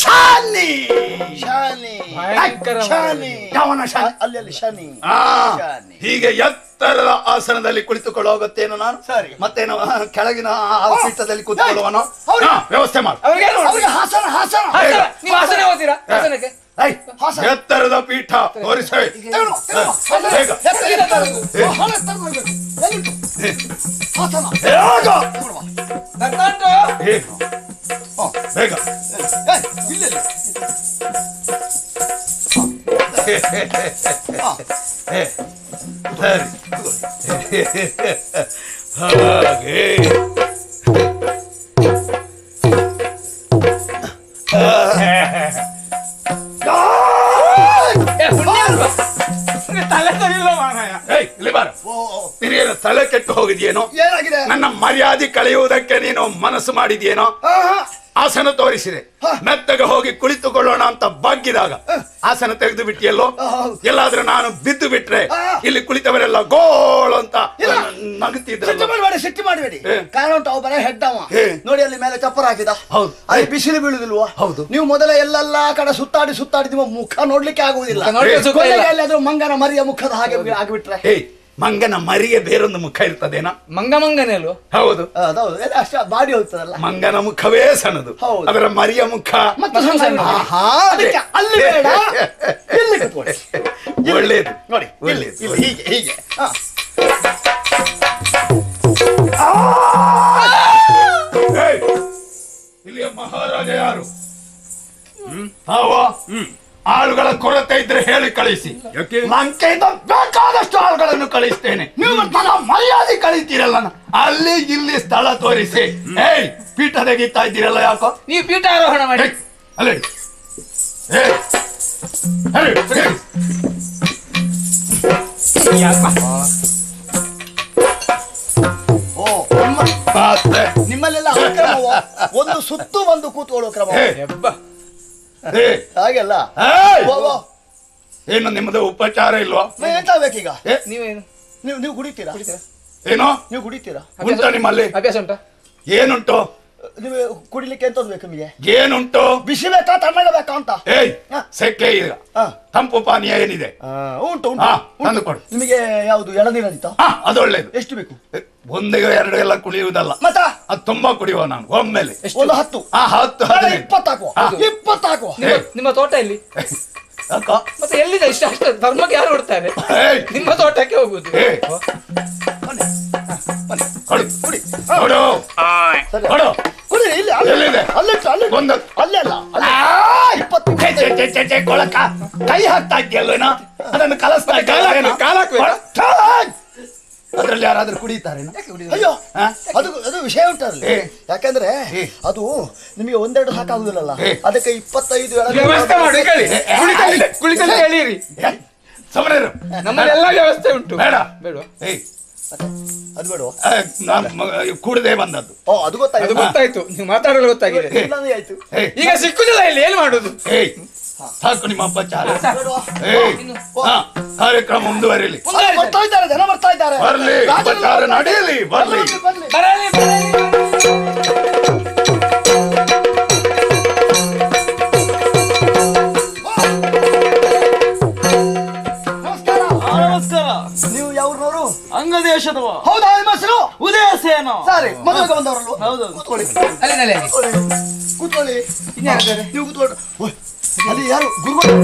ಶನಿ. ಶನಿ. ಭಯಂಕರ ಶನಿ. ಯಾವನ ಶನಿ? ಅಲ್ಲಿ ಶನಿ. ಆ, ಶನಿ. ಹೀಗೆ ಎತ್ತರದ ಆಸನದಲ್ಲಿ ಕುಳಿತುಕೊಳ್ಳೋಗತ್ತೇನು ನಾನು? ಸರಿ. ಮತ್ತೇನು ಕೆಳಗಿನ ಆ ಪೀಠದಲ್ಲಿ ಕೂತ್ಕೊಳ್ಳುವನು? ಹೌದು. ವ್ಯವಸ್ಥೆ ಮಾಡು. ಅವ್ರಿಗೆ ಏನು ಅವ್ರಿಗೆ ಹಾಸನ ಹಾಸನ. ಹಾಸನ. ನೀವು ಹಾಸನ ಹೋಗ್ತೀರಾ? ಹಾಸನಕ್ಕೆ ಏಯ್, ಎತ್ತರದ ಪೀಠ ತೋರಿಸೇ. ತಗೊಳ್ಳು, ತಗೊಳ್ಳು. ಹಾಸನ. ಬೇಗ. ಎತ್ತರಿಂದ ತರುವುದು. ಹಾಸನ ತರ್ಬೇಕು. ಎಲ್ಲಿಟ್ಟು? ಹಾಸನ. ಬೇಗ. ತಗೊಳ್ಳುವ. ನನ್ನಂಟು. ಏ, ಬೇಗ. ಇಲ್ಲಿ ಏ, ಸರಿ. ಹಾಗೆ ತಲೆ ಸರಿಯಿಲ್ಲ ಮಾರಾಯ. ಏಯ್, ಇಲ್ಲಿ ಬಾರ. ನಿನಗೇನು ತಲೆ ಕೆಟ್ಟು ಹೋಗಿದ್ಯೇನೋ? ಏನಾಗಿದೆ? ನನ್ನ ಮರ್ಯಾದೆ ಕಳೆಯುವುದಕ್ಕೆ ನೀನು ಮನಸ್ಸು ಮಾಡಿದ್ಯೇನೋ? ಆಸನ ತೋರಿಸಿದೆ. ಮೆತ್ತಗೆ ಹೋಗಿ ಕುಳಿತುಕೊಳ್ಳೋಣ ಅಂತ ಬಗ್ಗಿದಾಗ ಆಸನ ತೆಗೆದು ಬಿಟ್ಟಿಯಲ್ಲೋ. ಎಲ್ಲಾದ್ರೂ ನಾನು ಬಿದ್ದು ಬಿಟ್ರೆ ಇಲ್ಲಿ ಕುಳಿತವರೆಲ್ಲ ಗೋಳು ಅಂತ ನಗುತ್ತಿದ್ರು. ಸಿಟ್ಟಿ ಮಾಡಬೇಡಿ. ಕಾರಣ ಉಂಟು, ಅವ ಬರ ಹೆಡ್ಡವ ನೋಡಿ ಅಲ್ಲಿ ಮೇಲೆ ಚಪ್ಪರ ಹಾಕಿದ. ಹೌದು, ಅಲ್ಲಿ ಬಿಸಿಲು ಬೀಳುದಿಲ್ವಾ? ಹೌದು. ನೀವು ಮೊದಲ ಎಲ್ಲೆಲ್ಲಾ ಕಡೆ ಸುತ್ತಾಡಿ ನಿಮ್ಮ ಮುಖ ನೋಡ್ಲಿಕ್ಕೆ ಆಗುವುದಿಲ್ಲ. ಅಲ್ಲಿ ಮಂಗನ ಮರಿಯ ಮುಖದ ಹಾಗೆ ಆಗಿಬಿಟ್ರೆ ಮಂಗನ ಮರಿಗೆ ಬೇರೊಂದು ಮುಖ ಇರ್ತದೇನಾ? ಮಂಗನೇ ಅಲ್ವ? ಹೌದು, ಅದೌದು. ಅಷ್ಟ ಬಾಡಿ ಹೋಗ್ತದಲ್ಲ. ಮಂಗನ ಮುಖವೇ ಸಣ್ಣದು, ಹೌದು. ಅದರ ಮರಿಯ ಮುಖ ಅದಕ್ಕೆ ಅಲ್ಲಿ ಬೇಡ, ಇಲ್ಲಿ ಕೂತ್ಕೊಳ್ಳಿ. ಒಳ್ಳೇದು ನೋಡಿ, ಒಳ್ಳೇದು. ಹೀಗೆ ಹೀಗೆ. ಇಲ್ಲಿಯ ಮಹಾರಾಜ ಯಾರು? ಆಳುಗಳ ಕೊರತೆ ಇದ್ರೆ ಹೇಳಿ ಕಳಿಸಿ. ಲಂಕೆಯಿಂದ ಬೇಕಾದಷ್ಟು ಆಳುಗಳನ್ನು ಕಳಿಸ್ತೇನೆ. ನೀವು ಮರ್ಯಾದೆ ಕಳಿತೀರಲ್ಲ, ಅಲ್ಲಿ ಇಲ್ಲಿ ಸ್ಥಳ ತೋರಿಸಿ. ಪೀಠ ತೆಗಿತಾ ಇದ್ದೀರಲ್ಲ, ಯಾಕೋ? ನೀವು ಪೀಠ ಆರೋಹಣ ಮಾಡಿ. ಅಲ್ಲೇ ನಿಮ್ಮಲ್ಲೆಲ್ಲ ಕ್ರಮವ ಒಂದು ಸುತ್ತು ಬಂದು ಕೂತ್ಕೊಳ್ಳೋ ಕ್ರಮ ಹಾಗೆಲ್ಲ. ಏನು ನಿಮ್ಮದು ಉಪಚಾರ ಇಲ್ವಾ? ಎಂತ ಬೇಕೀಗ? ನೀವೇನು ನೀವು ಕುಡಿತೀರಾ? ಏನೋ ನೀವು ಕುಡಿತೀರಾ? ಉಂಟು ನಿಮ್ಮಲ್ಲಿ? ಅಭ್ಯಾಸ ಉಂಟಾ? ಏನುಂಟು? ನೀವು ಕುಡಿಲಿಕ್ಕೆ ಎಂತ ಬೇಕು ನಿಮಗೆ? ಏನುಂಟು? ಬಿಸಿ ಬೇಕಾ ತಣ್ಣಗೆ ಬೇಕಾ ಅಂತ? ಸೆಕೆ ಈಗ ತಂಪು ಪಾನೀಯ ಏನಿದೆ? ಉಂಟು ತಂದು ಕೊಡು. ನಿಮಗೆ ಯಾವುದು ಎಳನೀರಿತ? ಅದು ಒಳ್ಳೇದು. ಎಷ್ಟು ಬೇಕು? ಒಂದಿಗೆ ಎರಡು ಎಲ್ಲ ಕುಡಿಯುವುದಲ್ಲ, ಮತ್ತ ಅದು ತುಂಬಾ ಕುಡಿಯುವ ನಾನು ಒಮ್ಮೆಲೆ. ಒಂದು 10 10 20 ಹಾಕುವ. 20 ಹಾಕುವ. ನಿಮ್ಮ ತೋಟ ಇಲ್ಲಿ ಮತ್ತೆ ಎಲ್ಲಿದೆ? ಇಷ್ಟ ಅಷ್ಟ ಧರ್ಮಕ್ಕೆ ಯಾರು ಕೊಡ್ತಾರೆ? ನಿಮ್ಮ ತೋಟಕ್ಕೆ ಹೋಗುದು. ಕೊಳಕ ಕೈ ಹಾಕ್ತಾ ಇದ್ದೀಯಲ್ವೇನೋ, ಅದನ್ನು ಕಲಿಸ್ತಾ ಅದ್ರಲ್ಲಿ ಯಾರಾದ್ರೂ ಕುಡಿತಾರೆ? ಅಯ್ಯೋ, ಅದು ವಿಷಯ ಉಂಟಲ್ಲಿ. ಯಾಕಂದ್ರೆ ಅದು ನಿಮಗೆ ಒಂದೆರಡು ಸಾಕಾಗುದಿಲ್ಲಲ್ಲ, ಅದಕ್ಕೆ 25 ವ್ಯವಸ್ಥೆ ಮಾಡಿ ಕುಳಿತಲ್ಲಿ ಹೇಳಿರಿ. ನಮ್ಮಲ್ಲೆಲ್ಲ ವ್ಯವಸ್ಥೆ ಉಂಟು. ಬೇಡ ಬೇಡ, ಅದು ಬೇಡ. ಕೂಡದೆ ಬಂದದ್ದು. ಅದು ಗೊತ್ತಾಯ್ತು. ಗೊತ್ತಾಯ್ತು, ನೀವು ಮಾತಾಡಲು ಗೊತ್ತಾಗಿದೆ. ಆಯ್ತು. ಈಗ ಸಿಕ್ಕುದಿಲ್ಲ, ಇಲ್ಲಿ ಏನ್ ಮಾಡುದು? ಸಾಕು ನಿಮ್ಮ ಅಪ್ಪಚಾರ. ಕಾರ್ಯಕ್ರಮ ಮುಂದುವರಿಲಿ. ಬರ್ತಾ ಇದ್ದಾರೆ, ಜನ ಬರ್ತಾ ಇದ್ದಾರೆ. ಬರ್ಲಿ, ಉಪಚಾರ ನಡೆಯಲಿ. ಬರ್ಲಿ. ನಮಸ್ಕಾರ. ನೀವು ಯಾವ್ರವರು? ಅಂಗದೇಶದವ. ಹೌದಾ? ನಿಮ್ಮ ಹೆಸರು? ಉದಯಸೇನ. ಸರಿ, ಮದುವೆಗೆ ಬಂದವರಲ್ವ? ಹೌದು. ಕೂತ್ಕೊಳ್ಳಿ. ಅಲ್ಲಿ ಕೂತ್ಕೊಳ್ಳಿ. ಇನ್ಯಾರಿದ್ದಾರೆ? ನೀವು ಕೂತ್ಕೊಳ್ಳಿ. ಅಲ್ಲಿ ಯಾರು? ಗುರುಗಳು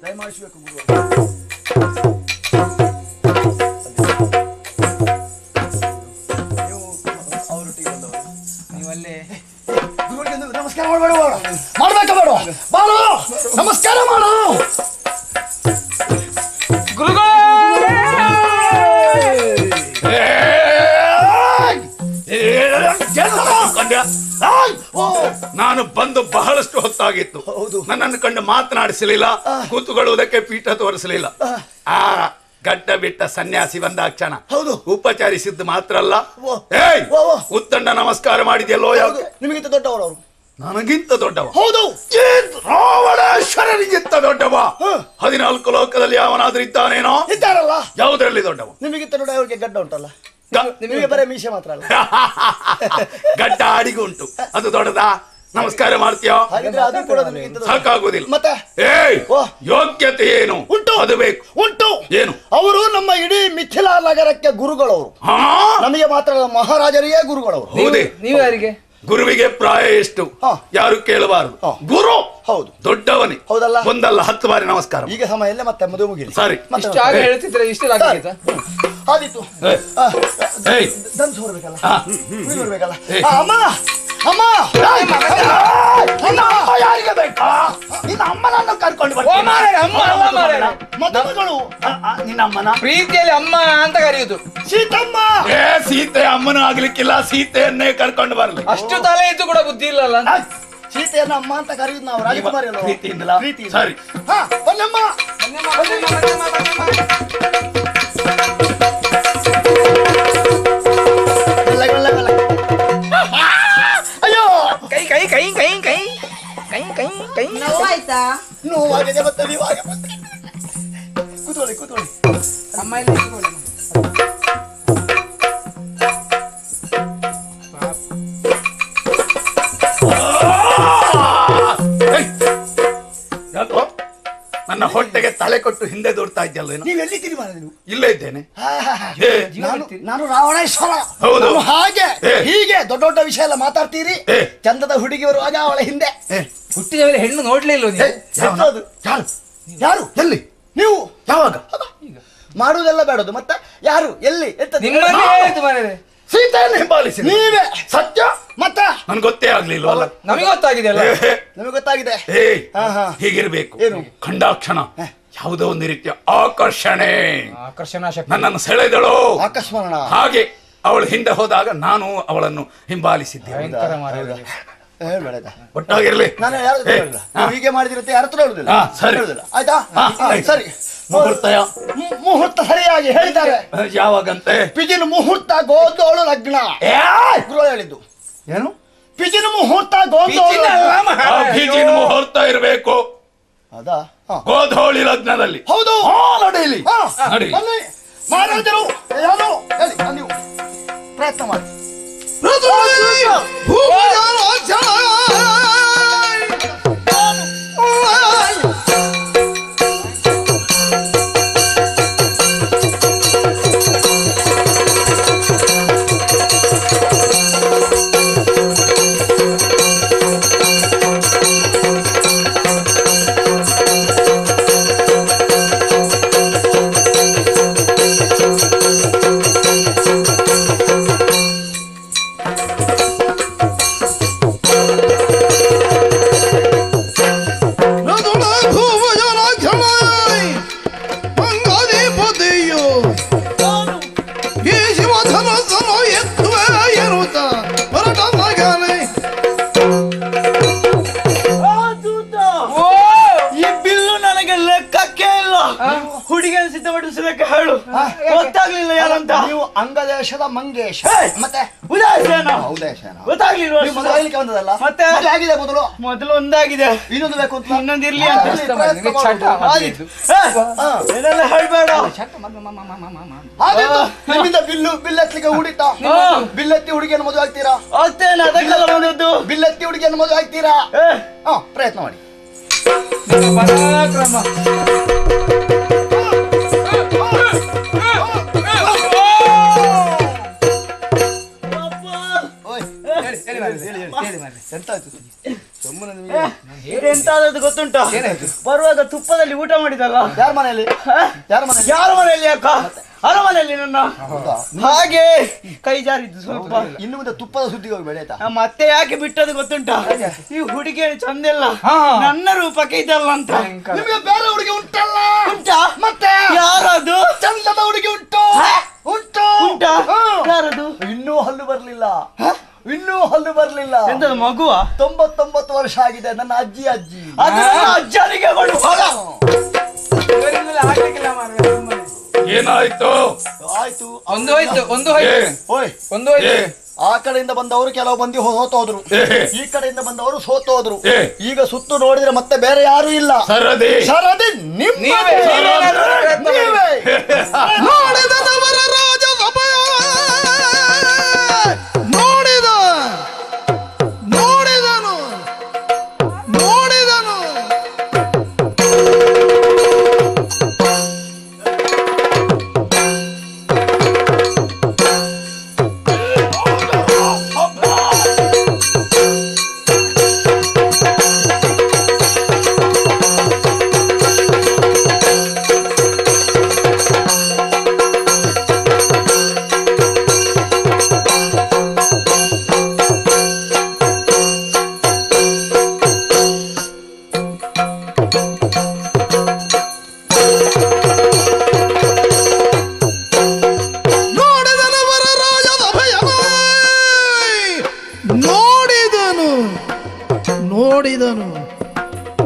ದಯಮಾಡಿಸಬೇಕು. ನಮಸ್ಕಾರ ಮಾಡಬೇಡ, ಮಾಡ್ಬೇಕಾ ಬೇಡ? ಬಾಳು, ನಮಸ್ಕಾರ ಮಾಡು. ನಾನು ಬಂದು ಬಹಳಷ್ಟು ಹೊತ್ತಾಗಿತ್ತು. ನನ್ನನ್ನು ಕಂಡು ಮಾತನಾಡಿಸಲಿಲ್ಲ, ಕೂತುಕೊಳ್ಳುವುದಕ್ಕೆ ಪೀಠ ತೋರಿಸಲಿಲ್ಲ. ಗಡ್ಡ ಬಿಟ್ಟ ಸನ್ಯಾಸಿ ಬಂದಾಕ್ಷಣ ಹೌದು ಉಪಚರಿಸಿದ್ದು ಮಾತ್ರ ಅಲ್ಲ, ಉತ್ತಂಡ ನಮಸ್ಕಾರ ಮಾಡಿದೆಯಲ್ಲೋ. ಯಾವುದು? ನಿಮಗಿಂತ ದೊಡ್ಡವರು ಅವರು. ನನಗಿಂತ ದೊಡ್ಡವ? ಹೌದು. ರಾವಣೇಶ್ವರನಿಗಿಂತ ದೊಡ್ಡವ? 14 ಲೋಕದಲ್ಲಿ ಯಾವನಾದ್ರೂ ಇದ್ದಾನೇನೋ? ಇದ್ದಾರಲ್ಲ. ಯಾವುದರಲ್ಲಿ ದೊಡ್ಡವ? ನಿಮಗಿಂತ ನೋಡಿ ಅವ್ರಿಗೆ ಗಡ್ಡ ಉಂಟಲ್ಲ, ನಿಮಗೆ ಬರೀ ಮೀಸೆ ಮಾತ್ರ ಅಲ್ಲ. ಗಡ್ಡ ಆಡಿಗೂ ಉಂಟು, ಅದು ದೊಡ್ಡದಾ? ನಮಸ್ಕಾರ ಮಾಡ್ತೀಯೋ? ಅದು ಕೂಡ ನಿಮಗಿಂತ ಸಾಕಾಗುದಿಲ್ಲ. ಮತ್ತೆ ಯೋಗ್ಯತೆ ಏನು ಉಂಟು? ಅದು ಬೇಕು. ಉಂಟು. ಏನು? ಅವರು ನಮ್ಮ ಇಡೀ ಮಿಥಿಲಾ ನಗರಕ್ಕೆ ಗುರುಗಳವರು. ನಮಗೆ ಮಾತ್ರ ಮಹಾರಾಜರಿಗೆ ಗುರುಗಳವರು. ಹೌದೇ? ನೀವು ಯಾರಿಗೆ? ಗುರುವಿಗೆ ಪ್ರಾಯ ಎಷ್ಟು ಯಾರು ಕೇಳಬಾರದು. ಗುರು ಹೌದು ದೊಡ್ಡವನೇ. ಹೌದಲ್ಲ? ಒಂದಲ್ಲ 10 ಬಾರಿ ನಮಸ್ಕಾರ. ಈಗ ಸಮಯ ಎಲ್ಲ ಮತ್ತೆ ಮದುವೆ ಮುಗಿಲಿ. ಸರಿ, ಹೇಳ್ತಿದ್ರೆ ಇಷ್ಟದಾಗಿತ್ತ ಆದಿತ್ತು. ದಂತ ಹೊರಬೇಕಲ್ಲ, ಬರ್ಬೇಕಲ್ಲ. ಅಮ್ಮ ಅಮ್ಮ ಯಾರಿಗೆ ಬೇಕಾ? ನಿನ್ನ ಅಮ್ಮನನ್ನು ಕರ್ಕೊಂಡು ಮದುಮಗಳು. ನಿನ್ನ ಅಮ್ಮನ ಪ್ರೀತಿಯಲ್ಲಿ ಅಮ್ಮ ಅಂತ ಕರೆಯುದು. ಸೀತಮ್ಮ. ಸೀತೆ ಅಮ್ಮನೂ ಆಗ್ಲಿಕ್ಕಿಲ್ಲ, ಸೀತೆಯನ್ನೇ ಕರ್ಕೊಂಡು ಬರ್ಲಿ. ಅಷ್ಟು ತಲೆ ಇದ್ದು ಕೂಡ ಬುದ್ಧಿ ಇಲ್ಲಲ್ಲ. ಸೀತೆಯನ್ನ ಅಮ್ಮ ಅಂತ ಕರೆಯುದು ನಾವು ರಾಜಕುಮಾರಿ ಅಲ್ವಾ? ಪ್ರೀತಿಯಿಂದಲಾ? ಪ್ರೀತಿ. ಸರಿ. ಹಾ ಬನ್ನಮ್ಮ. ಮೆಲ್ಲ, ಮೆಲ್ಲ, ಮೆಲ್ಲ. ಅಯ್ಯೋ ಕೈ ಕೈ ಕೈ ಕೈ ಕೈ ಕೈ ಕೈ ಕೈ ನೋವಾಯ್ತಾ? ನೋವಾಗಿದೆ ಮತ್ತೆ ನೀವಾಗ ಕೂತ್ಕೊಳ್ಳಿ ಕೂತ್ಕೊಳ್ಳಿ. ಅಮ್ಮ ಇಲ್ಲಿ ಇಟ್ಕೊಳ್ಳಿ. ಯಾಕೋ ನನ್ನ ಹೊಟ್ಟೆಗೆ ತಲೆ ಕೊಟ್ಟು ಹಿಂದೆ ದೂಡ್ತಾ ಇದ್ದಲ್ಲೇನು? ನೀವು ಎಲ್ಲಿದ್ದೀರಿ ಮಾರ ನೀವು? ಇಲ್ಲೇ ಇದ್ದೇನೆ. ಏ, ನಾನು ರಾವಣೇಶ್ವರ. ಹೌದು. ನಾನು ಹಾಗೆ ಏ. ಹೀಗೆ ದೊಡ್ಡ ದೊಡ್ಡ ವಿಷಯ ಎಲ್ಲ ಮಾತಾಡ್ತೀರಿ. ಏ. ಚಂದದ ಹುಡುಗಿ ಬರುವಾಗ ಅವಳ ಹಿಂದೆ ಹುಟ್ಟಿದ ಮೇಲೆ ಹೆಣ್ಣು ನೋಡ್ಲೇ ಇಲ್ವ ನೀವು? ಯಾವನ? ಎಂತದು? ಯಾರು ಎಲ್ಲಿ? ನೀವು ಯಾವಾಗ? ಮಾಡುವುದೆಲ್ಲ ಬೇಡದು ಮತ್ತೆ ಯಾರು ಎಲ್ಲಿ ಎಂತದು? ನಿಮ್ಮನ್ನೇ ಹೇಳಿದ್ದು ಮಾರ್ರೆ. ಸೀತೆಯನ್ನು ಹಿಂಬಾಲಿಸಿ. ನೀವೇ ಸತ್ಯ? ಮತ್ತೆ ನನ್ಗೆ ಗೊತ್ತೇ ಆಗ್ಲಿಲ್ವಲ್ಲ. ನಮಗೆ ಗೊತ್ತಾಗಿದೆ ಅಲ್ಲ. ನಮಗೆ ಗೊತ್ತಾಗಿದೆ. ಏ ಹಾ, ಹಾ. ಹೀಗಿರ್ಬೇಕು. ಏನು? ಖಂಡಾಕ್ಷಣ ಯಾವುದೋ ಒಂದು ರೀತಿಯ ಆಕರ್ಷಣೆ ಆಕರ್ಷಣಾ ಶಕ್ತಿ. ನನ್ನನ್ನು ಸೆಳೆದಳು. ಆಕಸ್ಮರಣ. ಹಾಗೆ ಅವಳು ಹಿಂದೆ ಹೋದಾಗ ನಾನು ಅವಳನ್ನು ಹಿಂಬಾಲಿಸಿದ್ದೆ. ಭಯಂಕರ ಮಾರ್ರೆ. ಹೇಳ್ಬೇಡ ಆಯ್ತಾ? ಒಟ್ಟಾಗಿರ್ಲಿ. ನಾನು ಯಾರ ಹತ್ರ ಹೇಳುದಿಲ್ಲ. ನೀವು ಹೀಗೆ ಮಾಡಿದಿರುತ್ತೆ ಯಾರ ಹತ್ರ ಹೇಳುದಿಲ್ಲ. ಹಾ, ಸರಿ. ಹೇಳುದಿಲ್ಲ ಆಯ್ತಾ? ಹಾ, ಹಾ, ಆಯ್ತು. ಸರಿ. ಮುಹೂರ್ತಯ ಮುಹೂರ್ತ ಸರಿಯಾಗಿ ಹೇಳಿದ್ದಾರೆ. ಯಾವಾಗಂತೆ? ಪಿಜಿನ ಮುಹೂರ್ತ ಗೋದೋಳು ಲಗ್ನ. ಏಯ್! ಗುರು ಹೇಳಿದ್ದು ಏನು? ಪಿಜಿನ ಮುಹೂರ್ತ ಗೋದೋಳು ಪಿಚಿನ ಅಲ್ಲ ಲಗ್ನ. ಮಾರ್ರೆ. ಭಿಜಿನ ಮುಹೂರ್ತ ಇರಬೇಕು ಅದಾ? ಹಾ. ಗೋಧೋಳಿ ಲಗ್ನದಲ್ಲಿ. ಹೌದು. ನಡೀಲಿ. ಹಾ, ನಡಿ. ಬನ್ನಿ. ಮಹಾರಾಜರು ಯಾರು ಹೇಳಿ ನೀವು ಪ್ರಯತ್ನ ಮಾಡಿ. ಈ ಬಿಲ್ಲು ನನಗೆ ಲೆಕ್ಕಕ್ಕೆ ಇಲ್ಲ. ಹುಡುಗಿಯನ್ನು ಸಿದ್ಧಪಡಿಸಲಿಕ್ಕೆ ಹೇಳು. ಗೊತ್ತಾಗ್ಲಿಲ್ಲ ಯಾರಂತ. ನೀವು ಅಂಗದೇಶದ ಮಂಗೇಶ ಹೇ! ಮತ್ತೆ ಉದಾಸೀನ. ಹೌದೇಶನ. ಗೊತ್ತಾಗ್ಲಿಲ್ವಾ? ನೀವು ಮೊದಲು ಆಗ್ಲಿಕ್ಕೆ ಬಂದದಲ್ಲ ಮತ್ತೆ? ಮದುವೆ ಆಗಿದೆ ಮೊದಲು. ಮೊದಲು ಒಂದಾಗಿದೆ, ಇನ್ನೊಂದು ಬೇಕು ಅಂತ. ಇನ್ನೊಂದು ಇರ್ಲಿ ಅಂತ. ಆಗಲಿ, ಪ್ರಯತ್ನ ಚಟ ಮಾಡು. ಮಾಡಿದ್ದು. ಹೇ, ಏನೆಲ್ಲ ಹೇಳ್ಬೇಡ. ಹಾಗಾಯ್ತು. ನಿಮ್ಮಿಂದ ಬಿಲ್ ಎತ್ತಲಿಕ್ಕೆ ಹೂಡಿತ. ಬಿಲ್ಲೆತ್ತಿ ಹುಡುಗಿಯನ್ನು ಮದುವೆ ಆಗ್ತೀರಾ? ಅಷ್ಟೇನ ಅದಕ್ಕೆಲ್ಲ ಬಂದದ್ದು. ಬಿಲ್ಲೆತ್ತಿ ಹುಡುಗಿಯನ್ನು ಮದುವೆ ಆಗ್ತೀರಾ? ಏ, ಪ್ರಯತ್ನ ಮಾಡಿ. ಪರಾಕ್ರಮ. ಓಯ್, ಹೇಳಿ ಮಾರ್ರೆ. ಎಂತಾಯ್ತು? ಸುಮ್ಮನೆ ನಿಮಗೆ ಎಂತಾದದ್ದು ಗೊತ್ತುಂಟಾ? ಏನಾಯ್ತು? ಬರುವಾಗ ತುಪ್ಪದಲ್ಲಿ ಊಟ ಮಾಡಿದಲ್ಲ. ಯಾರ ಮನೆಯಲ್ಲಿ? ಯಾರ ಮನೆಯಲ್ಲಿ? ಯಾರ ಮನೆಯಲ್ಲಿ ಅಕ್ಕ? ಅರಮನೆಯಲ್ಲಿ ನನ್ನ. ಹೌದಾ? ಹಾಗೆ ಕೈ ಜಾರಿದ್ದು ಸ್ವಲ್ಪ. ಇನ್ನು ಮುಂದೆ ತುಪ್ಪದ ಸುದ್ದಿಗೆ ಹೋಗ್ಬೇಡ ಆಯ್ತಾ? ಮತ್ತೆ ಯಾಕೆ ಬಿಟ್ಟದ್ದು ಗೊತ್ತುಂಟಾ? ಈ ಹುಡುಗಿ ಚಂದಿಲ್ಲ, ಹಾ. ನನ್ನ ರೂಪಕ್ಕೆ ಇದಲ್ಲ ಅಂತ. ನಿಮಗೆ ಬೇರೆ ಹುಡುಗಿ ಉಂಟಲ್ಲ? ಉಂಟಾ? ಮತ್ತೆ ಯಾರದು? ಚಂದದ ಹುಡುಗಿ ಉಂಟು. ಉಂಟು. ಉಂಟಾ? ಹಾ. ಯಾರದು? ಇನ್ನೂ ಹಲ್ಲು ಬರ್ಲಿಲ್ಲ. ಇನ್ನೂ ಹಲ್ಲು ಬರ್ಲಿಲ್ಲ. ಎಂತದು ಮಗುವ? 99 ವರ್ಷ ಆಗಿದೆ. ನನ್ನ ಅಜ್ಜಿ. ಅದು ನನ್ನ ಅಜ್ಜನಿಗೆ ಕೊಡು. ಹೋಗ. ಇವರಿಂದಲೇ ಆಗ್ಲಿಕ್ಕಿಲ್ಲ ಮಾರ್ರೆ. ಸುಮ್ಮನೆ. ಏನಾಯ್ತು? ಆಯ್ತು. ಒಂದು ಹೋಯ್ತು, ಒಂದು ಹೋಯ್ತು, ಓಯ್, ಒಂದು ಹೋಯ್ತು. ಆ ಕಡೆಯಿಂದ ಬಂದವರು ಕೆಲವು ಮಂದಿ ಸೋತೋದ್ರು. ಈ ಕಡೆಯಿಂದ ಬಂದವರು ಸೋತೋದ್ರು. ಏ. ಈಗ ಸುತ್ತು ನೋಡಿದ್ರೆ ಮತ್ತೆ ಬೇರೆ ಯಾರು ಇಲ್ಲ. ಸರದಿ. ಸರದಿ ನಿಮ್ಮ ನೀವೇ. ನೀವೇ. ನೋಡಿದವರ ರಾಜ ಸಭೆಯ ನೋಡಿದನು